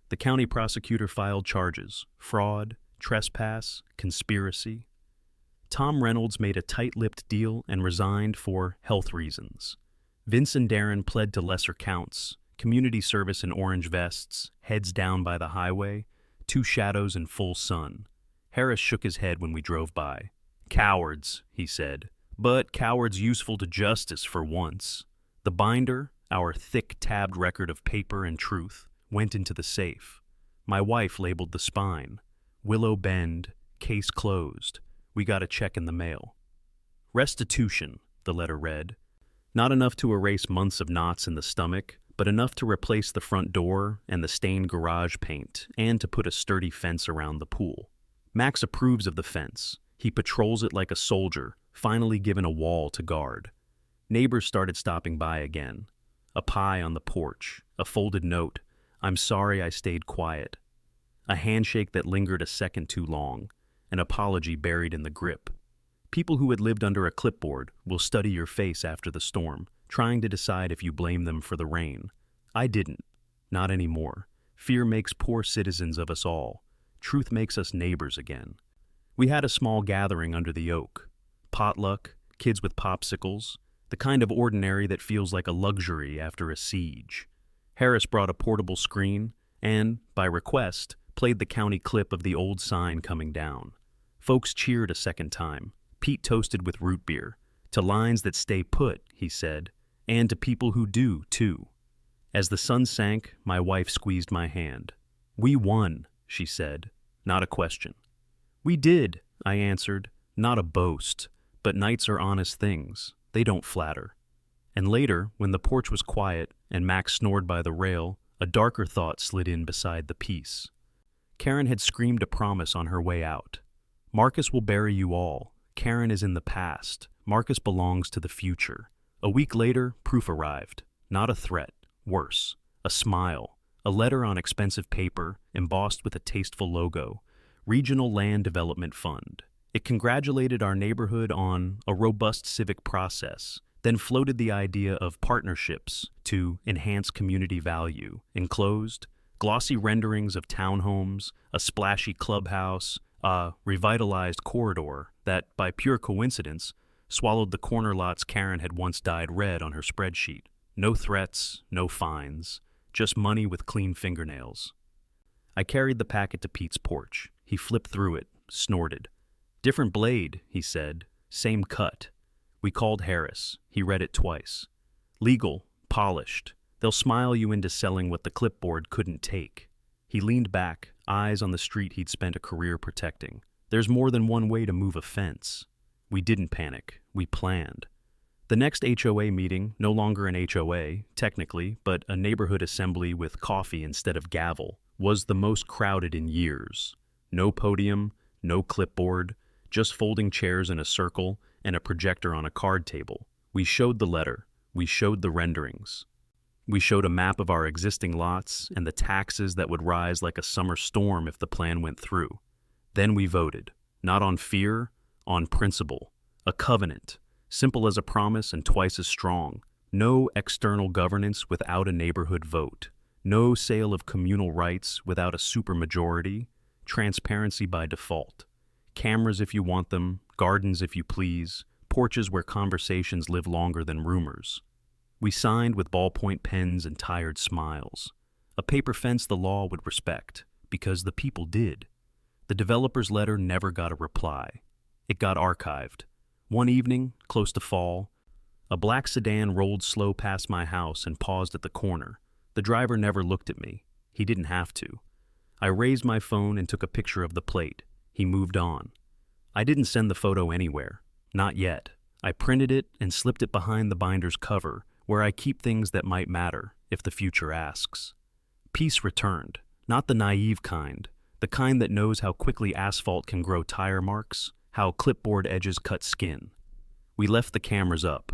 The county prosecutor filed charges: fraud, trespass, conspiracy. Tom Reynolds made a tight-lipped deal and resigned for health reasons. Vince and Darren pled to lesser counts. community service in orange vests, heads down by the highway, two shadows in full sun. Harris shook his head when we drove by. "Cowards," he said, "but cowards useful to justice for once." The binder, our thick tabbed record of paper and truth, went into the safe. My wife labeled the spine. Willow Bend, case closed. We got a check in the mail. "Restitution," the letter read. Not enough to erase months of knots in the stomach, but enough to replace the front door and the stained garage paint, and to put a sturdy fence around the pool. Max approves of the fence. He patrols it like a soldier, finally given a wall to guard. Neighbors started stopping by again. A pie on the porch, a folded note, "I'm sorry I stayed quiet." A handshake that lingered a second too long, an apology buried in the grip. People who had lived under a clipboard will study your face after the storm, trying to decide if you blame them for the rain. I didn't. Not anymore. Fear makes poor citizens of us all. Truth makes us neighbors again. We had a small gathering under the oak. Potluck, kids with popsicles, the kind of ordinary that feels like a luxury after a siege. Harris brought a portable screen and, by request, played the county clip of the old sign coming down. Folks cheered a second time. Pete toasted with root beer. "To lines that stay put," he said, "and to people who do, too." As the sun sank, my wife squeezed my hand. "We won," she said, not a question. "We did," I answered, not a boast, but nights are honest things. They don't flatter. And later, when the porch was quiet and Max snored by the rail, a darker thought slid in beside the peace. Karen had screamed a promise on her way out. "Marcus will bury you all. Karen is in the past. Marcus belongs to the future." A week later, proof arrived. Not a threat. Worse. A smile. A letter on expensive paper, embossed with a tasteful logo. Regional Land Development Fund. It congratulated our neighborhood on a robust civic process, then floated the idea of partnerships to enhance community value. Enclosed, glossy renderings of townhomes, a splashy clubhouse, a revitalized corridor that, by pure coincidence, swallowed the corner lots Karen had once dyed red on her spreadsheet. No threats, no fines, just money with clean fingernails. I carried the packet to Pete's porch. He flipped through it, snorted. "Different blade," he said. "Same cut." We called Harris. He read it twice. "Legal, polished. They'll smile you into selling what the clipboard couldn't take." He leaned back, eyes on the street he'd spent a career protecting. "There's more than one way to move a fence." We didn't panic. We planned. The next HOA meeting, no longer an HOA, technically, but a neighborhood assembly with coffee instead of gavel, was the most crowded in years. No podium, no clipboard, just folding chairs in a circle and a projector on a card table. We showed the letter. We showed the renderings. We showed a map of our existing lots and the taxes that would rise like a summer storm if the plan went through. Then we voted, not on fear, on principle. A covenant, simple as a promise and twice as strong. No external governance without a neighborhood vote. No sale of communal rights without a supermajority. Transparency by default. Cameras if you want them, gardens if you please, porches where conversations live longer than rumors. We signed with ballpoint pens and tired smiles. A paper fence the law would respect, because the people did. The developer's letter never got a reply. It got archived. One evening, close to fall, a black sedan rolled slow past my house and paused at the corner. The driver never looked at me. He didn't have to. I raised my phone and took a picture of the plate. He moved on. I didn't send the photo anywhere. Not yet. I printed it and slipped it behind the binder's cover, where I keep things that might matter, if the future asks. Peace returned. Not the naive kind, the kind that knows how quickly asphalt can grow tire marks, how clipboard edges cut skin. We left the cameras up.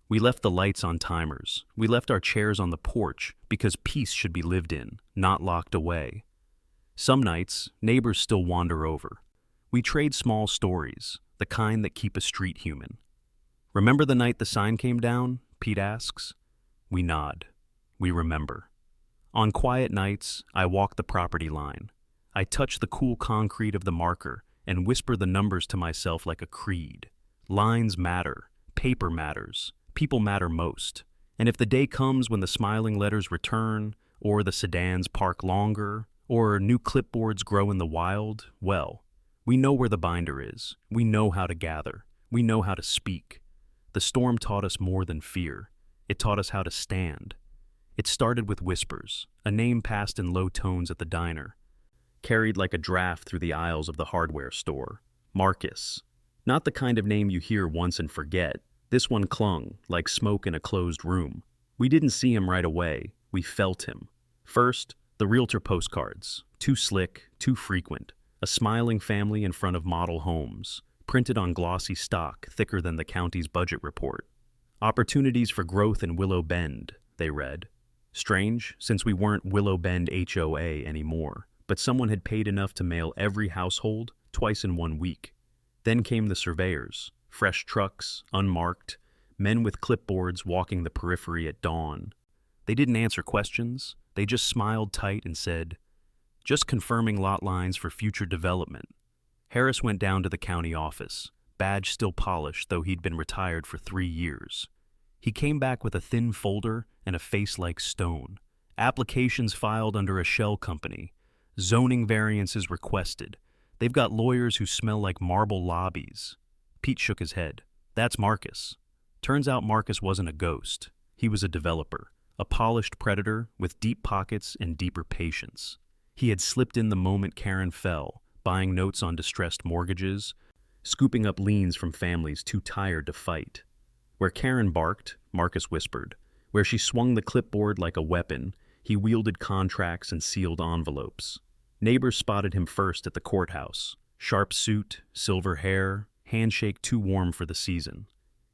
We left the lights on timers. We left our chairs on the porch because peace should be lived in, not locked away. Some nights, neighbors still wander over. We trade small stories, the kind that keep a street human. "Remember the night the sign came down?" Pete asks. We nod. We remember. On quiet nights, I walk the property line. I touch the cool concrete of the marker and whisper the numbers to myself like a creed. Lines matter. Paper matters. People matter most. And if the day comes when the smiling letters return, or the sedans park longer, or new clipboards grow in the wild, well, we know where the binder is. We know how to gather. We know how to speak. The storm taught us more than fear. It taught us how to stand. It started with whispers, a name passed in low tones at the diner, carried like a draft through the aisles of the hardware store. Marcus. Not the kind of name you hear once and forget. This one clung, like smoke in a closed room. We didn't see him right away. We felt him. First, the realtor postcards. Too slick, too frequent. A smiling family in front of model homes, printed on glossy stock thicker than the county's budget report. Opportunities for growth in Willow Bend, they read. Strange, since we weren't Willow Bend HOA anymore, but someone had paid enough to mail every household twice in 1 week. Then came the surveyors, fresh trucks, unmarked, men with clipboards walking the periphery at dawn. They didn't answer questions, they just smiled tight and said, "Just confirming lot lines for future development." Harris went down to the county office, badge still polished though he'd been retired for 3 years. He came back with a thin folder and a face like stone. Applications filed under a shell company. Zoning variances requested. They've got lawyers who smell like marble lobbies. Pete shook his head. That's Marcus. Turns out Marcus wasn't a ghost. He was a developer, a polished predator with deep pockets and deeper patience. He had slipped in the moment Karen fell, buying notes on distressed mortgages, scooping up liens from families too tired to fight. Where Karen barked, Marcus whispered. Where she swung the clipboard like a weapon, he wielded contracts and sealed envelopes. Neighbors spotted him first at the courthouse. Sharp suit, silver hair, handshake too warm for the season.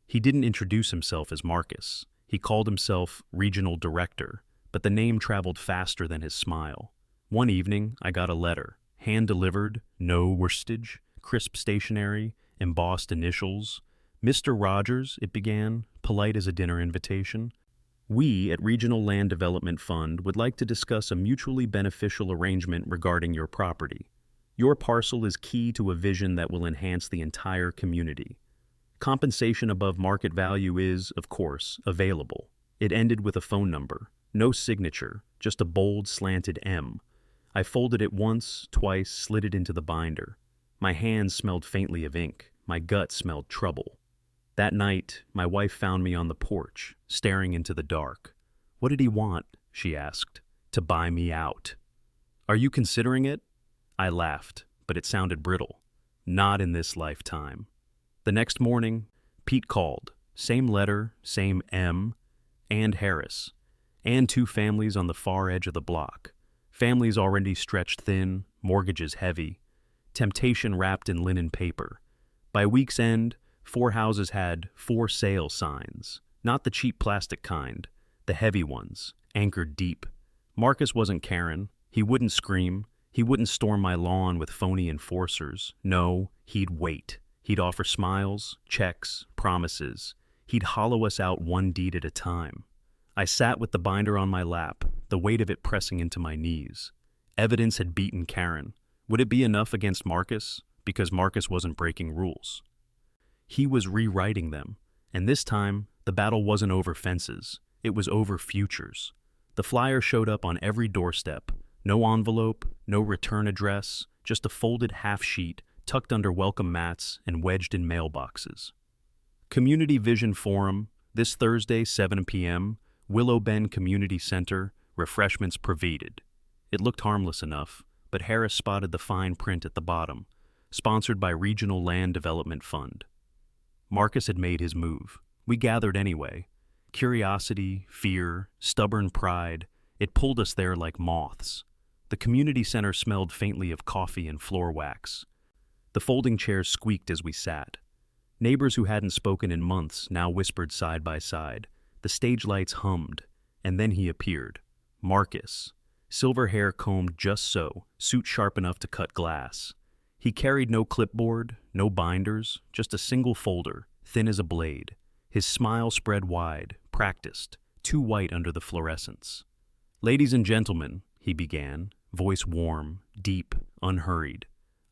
He didn't introduce himself as Marcus. He called himself Regional Director, but the name traveled faster than his smile. One evening, I got a letter, hand-delivered, no worstage, crisp stationery, embossed initials. Mr. Rogers, it began, polite as a dinner invitation. We at Regional Land Development Fund would like to discuss a mutually beneficial arrangement regarding your property. Your parcel is key to a vision that will enhance the entire community. Compensation above market value is, of course, available. It ended with a phone number. No signature, just a bold, slanted M. I folded it once, twice, slid it into the binder. My hands smelled faintly of ink. My gut smelled trouble. That night, my wife found me on the porch, staring into the dark. What did he want? She asked. To buy me out. Are you considering it? I laughed, but it sounded brittle. Not in this lifetime. The next morning, Pete called. Same letter, same M, and Harris. And 2 families on the far edge of the block. Families already stretched thin, mortgages heavy. Temptation wrapped in linen paper. By week's end, 4 houses had "for sale" signs. Not the cheap plastic kind, the heavy ones, anchored deep. Marcus wasn't Karen. He wouldn't scream. He wouldn't storm my lawn with phony enforcers. No, he'd wait. He'd offer smiles, checks, promises. He'd hollow us out one deed at a time. I sat with the binder on my lap, the weight of it pressing into my knees. Evidence had beaten Karen. Would it be enough against Marcus? Because Marcus wasn't breaking rules. He was rewriting them, and this time, the battle wasn't over fences. It was over futures. The flyer showed up on every doorstep. No envelope, no return address, just a folded half sheet tucked under welcome mats and wedged in mailboxes. Community Vision Forum, this Thursday, 7 p.m., Willow Bend Community Center, refreshments provided. It looked harmless enough, but Harris spotted the fine print at the bottom, sponsored by Regional Land Development Fund. Marcus had made his move. We gathered anyway. Curiosity, fear, stubborn pride, it pulled us there like moths. The community center smelled faintly of coffee and floor wax. The folding chairs squeaked as we sat. Neighbors who hadn't spoken in months now whispered side by side. The stage lights hummed, and then he appeared. Marcus. Silver hair combed just so, suit sharp enough to cut glass. He carried no clipboard, no binders, just a single folder, thin as a blade. His smile spread wide, practiced, too white under the fluorescence. Ladies and gentlemen, he began, voice warm, deep, unhurried.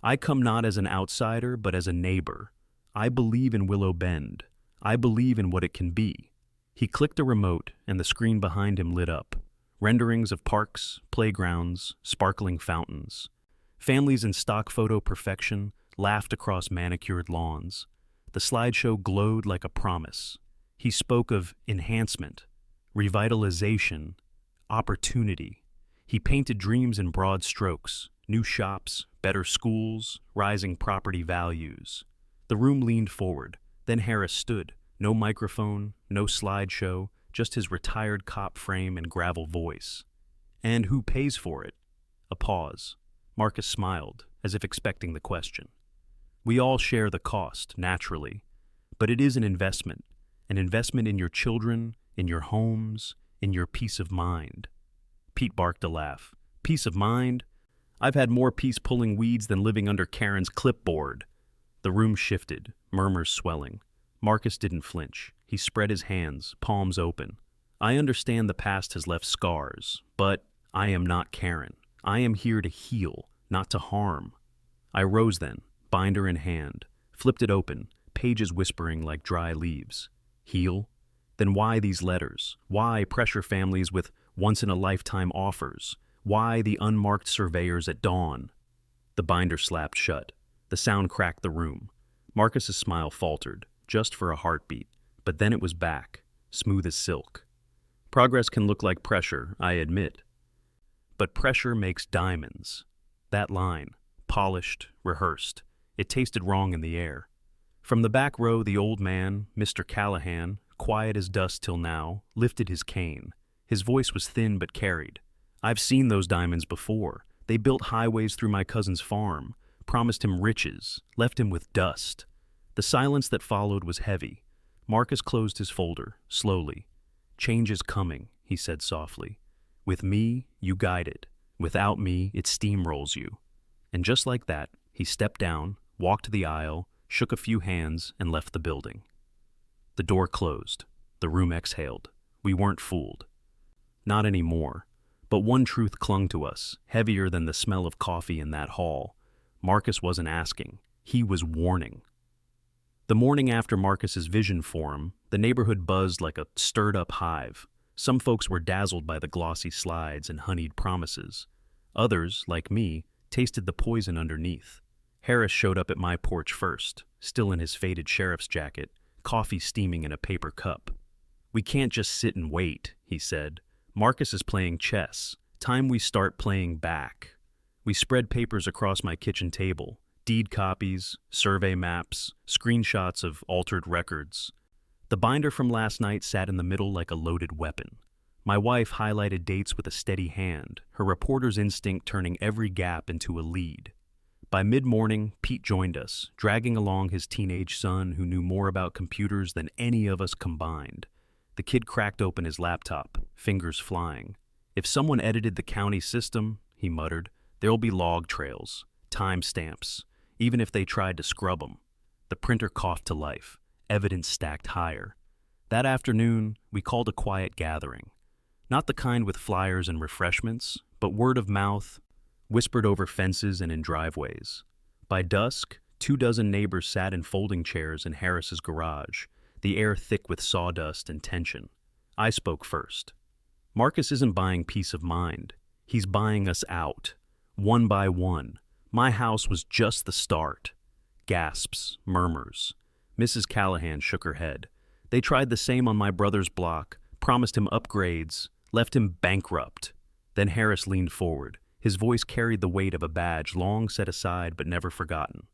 I come not as an outsider, but as a neighbor. I believe in Willow Bend. I believe in what it can be. He clicked a remote, and the screen behind him lit up. Renderings of parks, playgrounds, sparkling fountains. Families in stock photo perfection laughed across manicured lawns. The slideshow glowed like a promise. He spoke of enhancement, revitalization, opportunity. He painted dreams in broad strokes: new shops, better schools, rising property values. The room leaned forward. Then Harris stood. No microphone, no slideshow, just his retired cop frame and gravel voice. "And who pays for it?" A pause. Marcus smiled, as if expecting the question. "We all share the cost, naturally. But it is an investment in your children, in your homes, in your peace of mind." Pete barked a laugh. "Peace of mind? I've had more peace pulling weeds than living under Karen's clipboard." The room shifted, murmurs swelling. Marcus didn't flinch. He spread his hands, palms open. "I understand the past has left scars, but I am not Karen. I am here to heal, not to harm." I rose then, binder in hand, flipped it open, pages whispering like dry leaves. Heal? Then why these letters? Why pressure families with once-in-a-lifetime offers? Why the unmarked surveyors at dawn? The binder slapped shut. The sound cracked the room. Marcus's smile faltered, just for a heartbeat, but then it was back, smooth as silk. "Progress can look like pressure, I admit. But pressure makes diamonds." That line, polished, rehearsed, it tasted wrong in the air. From the back row, the old man, Mr. Callahan, quiet as dust till now, lifted his cane. His voice was thin but carried. "I've seen those diamonds before. They built highways through my cousin's farm, promised him riches, left him with dust." The silence that followed was heavy. Marcus closed his folder, slowly. "Change is coming," he said softly. "With me, you guide it. Without me, it steamrolls you." And just like that, he stepped down, walked to the aisle, shook a few hands, and left the building. The door closed. The room exhaled. We weren't fooled. Not anymore. But one truth clung to us, heavier than the smell of coffee in that hall. Marcus wasn't asking. He was warning. The morning after Marcus's vision forum, the neighborhood buzzed like a stirred-up hive. Some folks were dazzled by the glossy slides and honeyed promises. Others, like me, tasted the poison underneath. Harris showed up at my porch first, still in his faded sheriff's jacket, coffee steaming in a paper cup. "We can't just sit and wait," he said. "Marcus is playing chess. Time we start playing back." We spread papers across my kitchen table. Deed copies, survey maps, screenshots of altered records. The binder from last night sat in the middle like a loaded weapon. My wife highlighted dates with a steady hand, her reporter's instinct turning every gap into a lead. By mid-morning, Pete joined us, dragging along his teenage son who knew more about computers than any of us combined. The kid cracked open his laptop, fingers flying. "If someone edited the county system," he muttered, "there'll be log trails, timestamps, even if they tried to scrub them." The printer coughed to life, evidence stacked higher. That afternoon, we called a quiet gathering. Not the kind with flyers and refreshments, but word of mouth, whispered over fences and in driveways. By dusk, 24 neighbors sat in folding chairs in Harris's garage, the air thick with sawdust and tension. I spoke first. "Marcus isn't buying peace of mind. He's buying us out, one by one. My house was just the start." Gasps, murmurs. Mrs. Callahan shook her head. "They tried the same on my brother's block, promised him upgrades, left him bankrupt." Then Harris leaned forward. His voice carried the weight of a badge long set aside but never forgotten.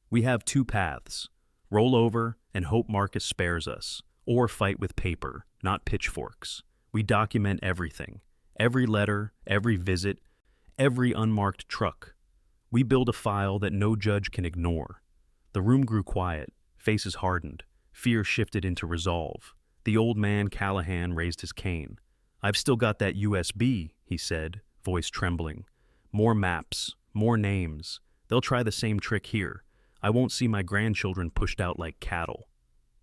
"We have two paths. Roll over and hope Marcus spares us, or fight with paper, not pitchforks. We document everything. Every letter, every visit, every unmarked truck. We build a file that no judge can ignore." The room grew quiet, faces hardened, fear shifted into resolve. The old man, Callahan, raised his cane. "I've still got that USB, he said, voice trembling. "More maps, more names. They'll try the same trick here. I won't see my grandchildren pushed out like cattle."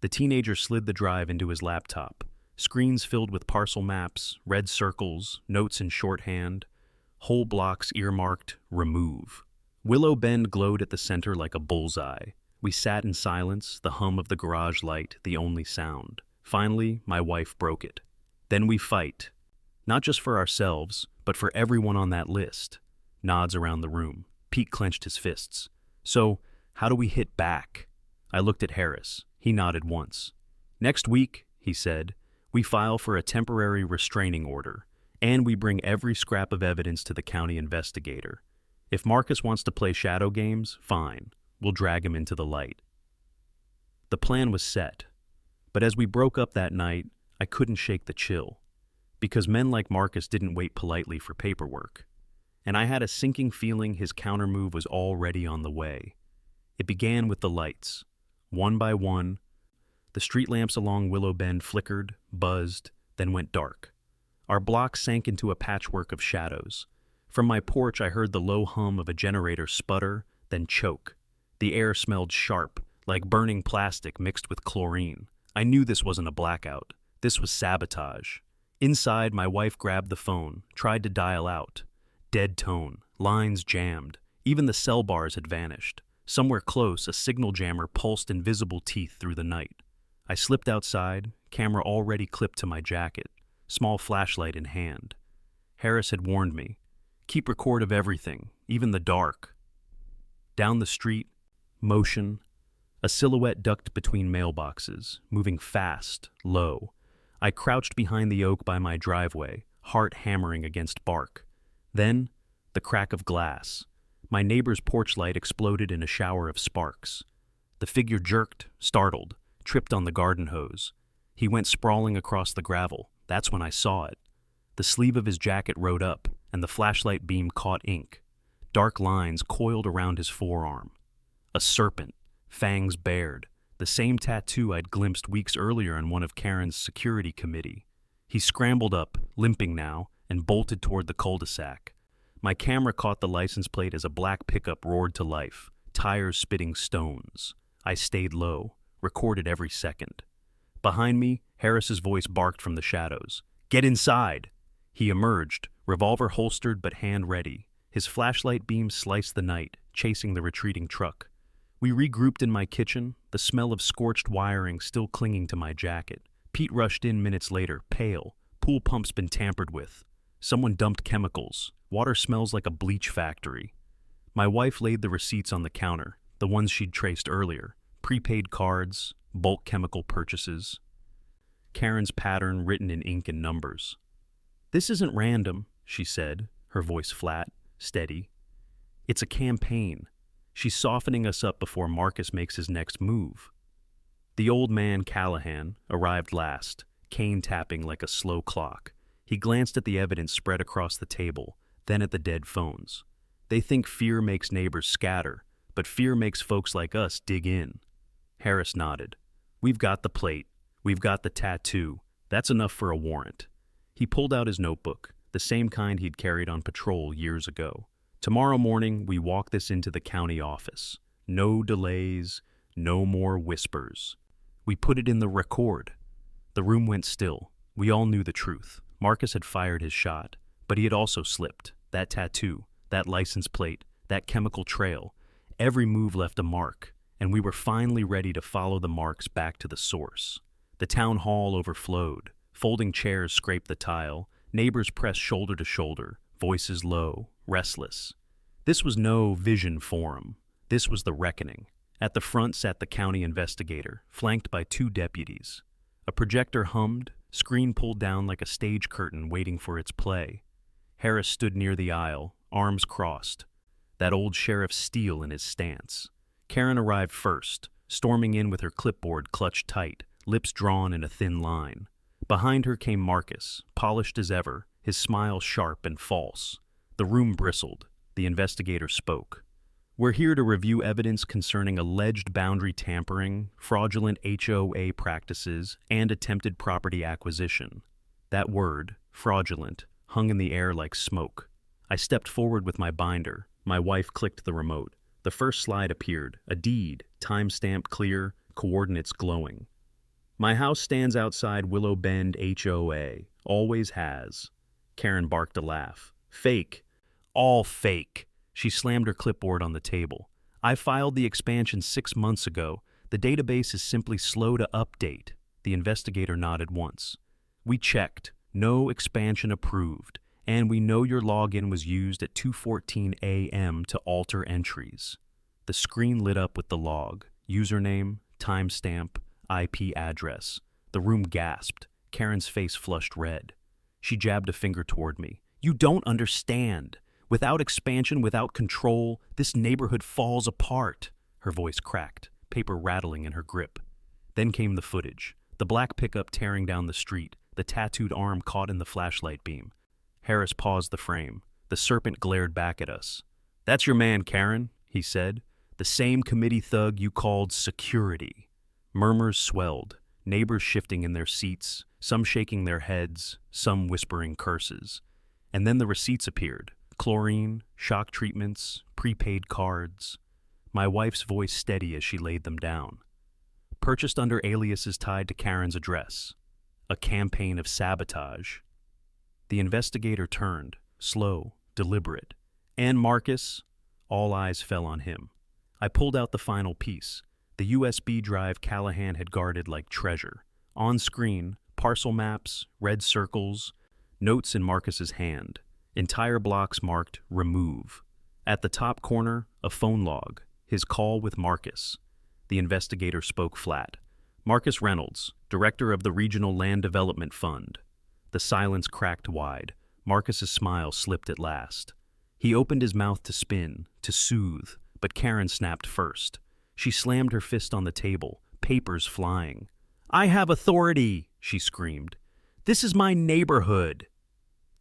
The teenager slid the drive into his laptop. Screens filled with parcel maps, red circles, notes in shorthand, whole blocks earmarked, "Remove." Willow Bend glowed at the center like a bullseye. We sat in silence, the hum of the garage light the only sound. Finally, my wife broke it. Then we fight. Not just for ourselves, but for everyone on that list. Nods around the room. Pete clenched his fists. So, how do we hit back? I looked at Harris. He nodded once. Next week, he said, we file for a temporary restraining order, and we bring every scrap of evidence to the county investigator. If Marcus wants to play shadow games, fine. We'll drag him into the light. The plan was set. But as we broke up that night, I couldn't shake the chill. Because men like Marcus didn't wait politely for paperwork. And I had a sinking feeling his countermove was already on the way. It began with the lights. One by one, the street lamps along Willow Bend flickered, buzzed, then went dark. Our block sank into a patchwork of shadows. From my porch, I heard the low hum of a generator sputter, then choke. The air smelled sharp, like burning plastic mixed with chlorine. I knew this wasn't a blackout. This was sabotage. Inside, my wife grabbed the phone, tried to dial out. Dead tone, lines jammed. Even the cell bars had vanished. Somewhere close, a signal jammer pulsed invisible teeth through the night. I slipped outside, camera already clipped to my jacket, small flashlight in hand. Harris had warned me. Keep record of everything, even the dark. Down the street, motion. A silhouette ducked between mailboxes, moving fast, low. I crouched behind the oak by my driveway, heart hammering against bark. Then, the crack of glass. My neighbor's porch light exploded in a shower of sparks. The figure jerked, startled, tripped on the garden hose. He went sprawling across the gravel. That's when I saw it. The sleeve of his jacket rode up, and the flashlight beam caught ink. Dark lines coiled around his forearm. A serpent, fangs bared, the same tattoo I'd glimpsed weeks earlier in one of Karen's security committee. He scrambled up, limping now, and bolted toward the cul-de-sac. My camera caught the license plate as a black pickup roared to life, tires spitting stones. I stayed low, recorded every second. Behind me, Harris's voice barked from the shadows. "Get inside!" He emerged, revolver holstered but hand ready. His flashlight beam sliced the night, chasing the retreating truck. We regrouped in my kitchen, the smell of scorched wiring still clinging to my jacket. Pete rushed in minutes later, pale. Pool pump's been tampered with. Someone dumped chemicals. Water smells like a bleach factory. My wife laid the receipts on the counter, the ones she'd traced earlier. Prepaid cards, bulk chemical purchases. Karen's pattern written in ink and numbers. "This isn't random," she said, her voice flat, steady. "It's a campaign. She's softening us up before Marcus makes his next move." The old man, Callahan, arrived last, cane tapping like a slow clock. He glanced at the evidence spread across the table, then at the dead phones. They think fear makes neighbors scatter, but fear makes folks like us dig in. Harris nodded. "We've got the plate. We've got the tattoo. That's enough for a warrant." He pulled out his notebook, the same kind he'd carried on patrol years ago. "Tomorrow morning, we walk this into the county office. No delays, no more whispers. We put it in the record." The room went still. We all knew the truth. Marcus had fired his shot, but he had also slipped. That tattoo, that license plate, that chemical trail. Every move left a mark, and we were finally ready to follow the marks back to the source. The town hall overflowed. Folding chairs scraped the tile. Neighbors pressed shoulder to shoulder, voices low, restless. This was no vision forum. This was the reckoning. At the front sat the county investigator, flanked by 2 deputies. A projector hummed, screen pulled down like a stage curtain waiting for its play. Harris stood near the aisle, arms crossed, that old sheriff's steel in his stance. Karen arrived first, storming in with her clipboard clutched tight, lips drawn in a thin line. Behind her came Marcus, polished as ever, his smile sharp and false. The room bristled. The investigator spoke. "We're here to review evidence concerning alleged boundary tampering, fraudulent HOA practices, and attempted property acquisition." That word, fraudulent, hung in the air like smoke. I stepped forward with my binder. My wife clicked the remote. The first slide appeared, a deed, time-stamped clear, coordinates glowing. "My house stands outside Willow Bend HOA. Always has." Karen barked a laugh. "Fake. All fake." She slammed her clipboard on the table. "I filed the expansion 6 months ago. The database is simply slow to update." The investigator nodded once. We checked. No expansion approved. And we know your login was used at 2:14 a.m. to alter entries. The screen lit up with the log. Username, timestamp, IP address. The room gasped. Karen's face flushed red. She jabbed a finger toward me. You don't understand. Without expansion, without control, this neighborhood falls apart. Her voice cracked, paper rattling in her grip. Then came the footage. The black pickup tearing down the street, the tattooed arm caught in the flashlight beam. Harris paused the frame. The serpent glared back at us. That's your man, Karen, he said. The same committee thug you called security. Murmurs swelled, neighbors shifting in their seats, some shaking their heads, some whispering curses. And then the receipts appeared. Chlorine, shock treatments, prepaid cards. My wife's voice steady as she laid them down. Purchased under aliases tied to Karen's address. A campaign of sabotage. The investigator turned, slow, deliberate. And Marcus? All eyes fell on him. I pulled out the final piece. The USB drive Callahan had guarded like treasure. On screen, parcel maps, red circles, notes in Marcus's hand. Entire blocks marked remove. At the top corner, a phone log. His call with Marcus. The investigator spoke flat. Marcus Reynolds, director of the Regional Land Development Fund. The silence cracked wide. Marcus's smile slipped at last. He opened his mouth to spin, to soothe, but Karen snapped first. She slammed her fist on the table, papers flying. I have authority, she screamed. This is my neighborhood.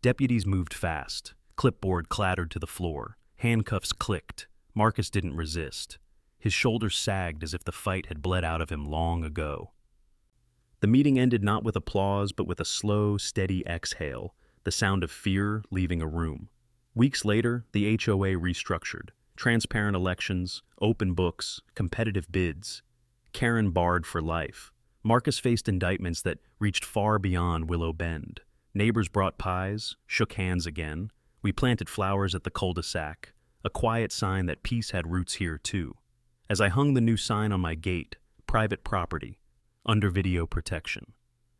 Deputies moved fast. Clipboard clattered to the floor. Handcuffs clicked. Marcus didn't resist. His shoulders sagged as if the fight had bled out of him long ago. The meeting ended not with applause, but with a slow, steady exhale, the sound of fear leaving a room. Weeks later, the HOA restructured. Transparent elections, open books, competitive bids. Karen barred for life. Marcus faced indictments that reached far beyond Willow Bend. Neighbors brought pies, shook hands again. We planted flowers at the cul-de-sac, a quiet sign that peace had roots here too. As I hung the new sign on my gate, private property, under video protection,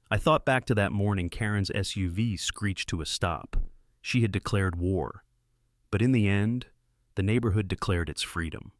I thought back to that morning Karen's SUV screeched to a stop. She had declared war. But in the end, the neighborhood declared its freedom.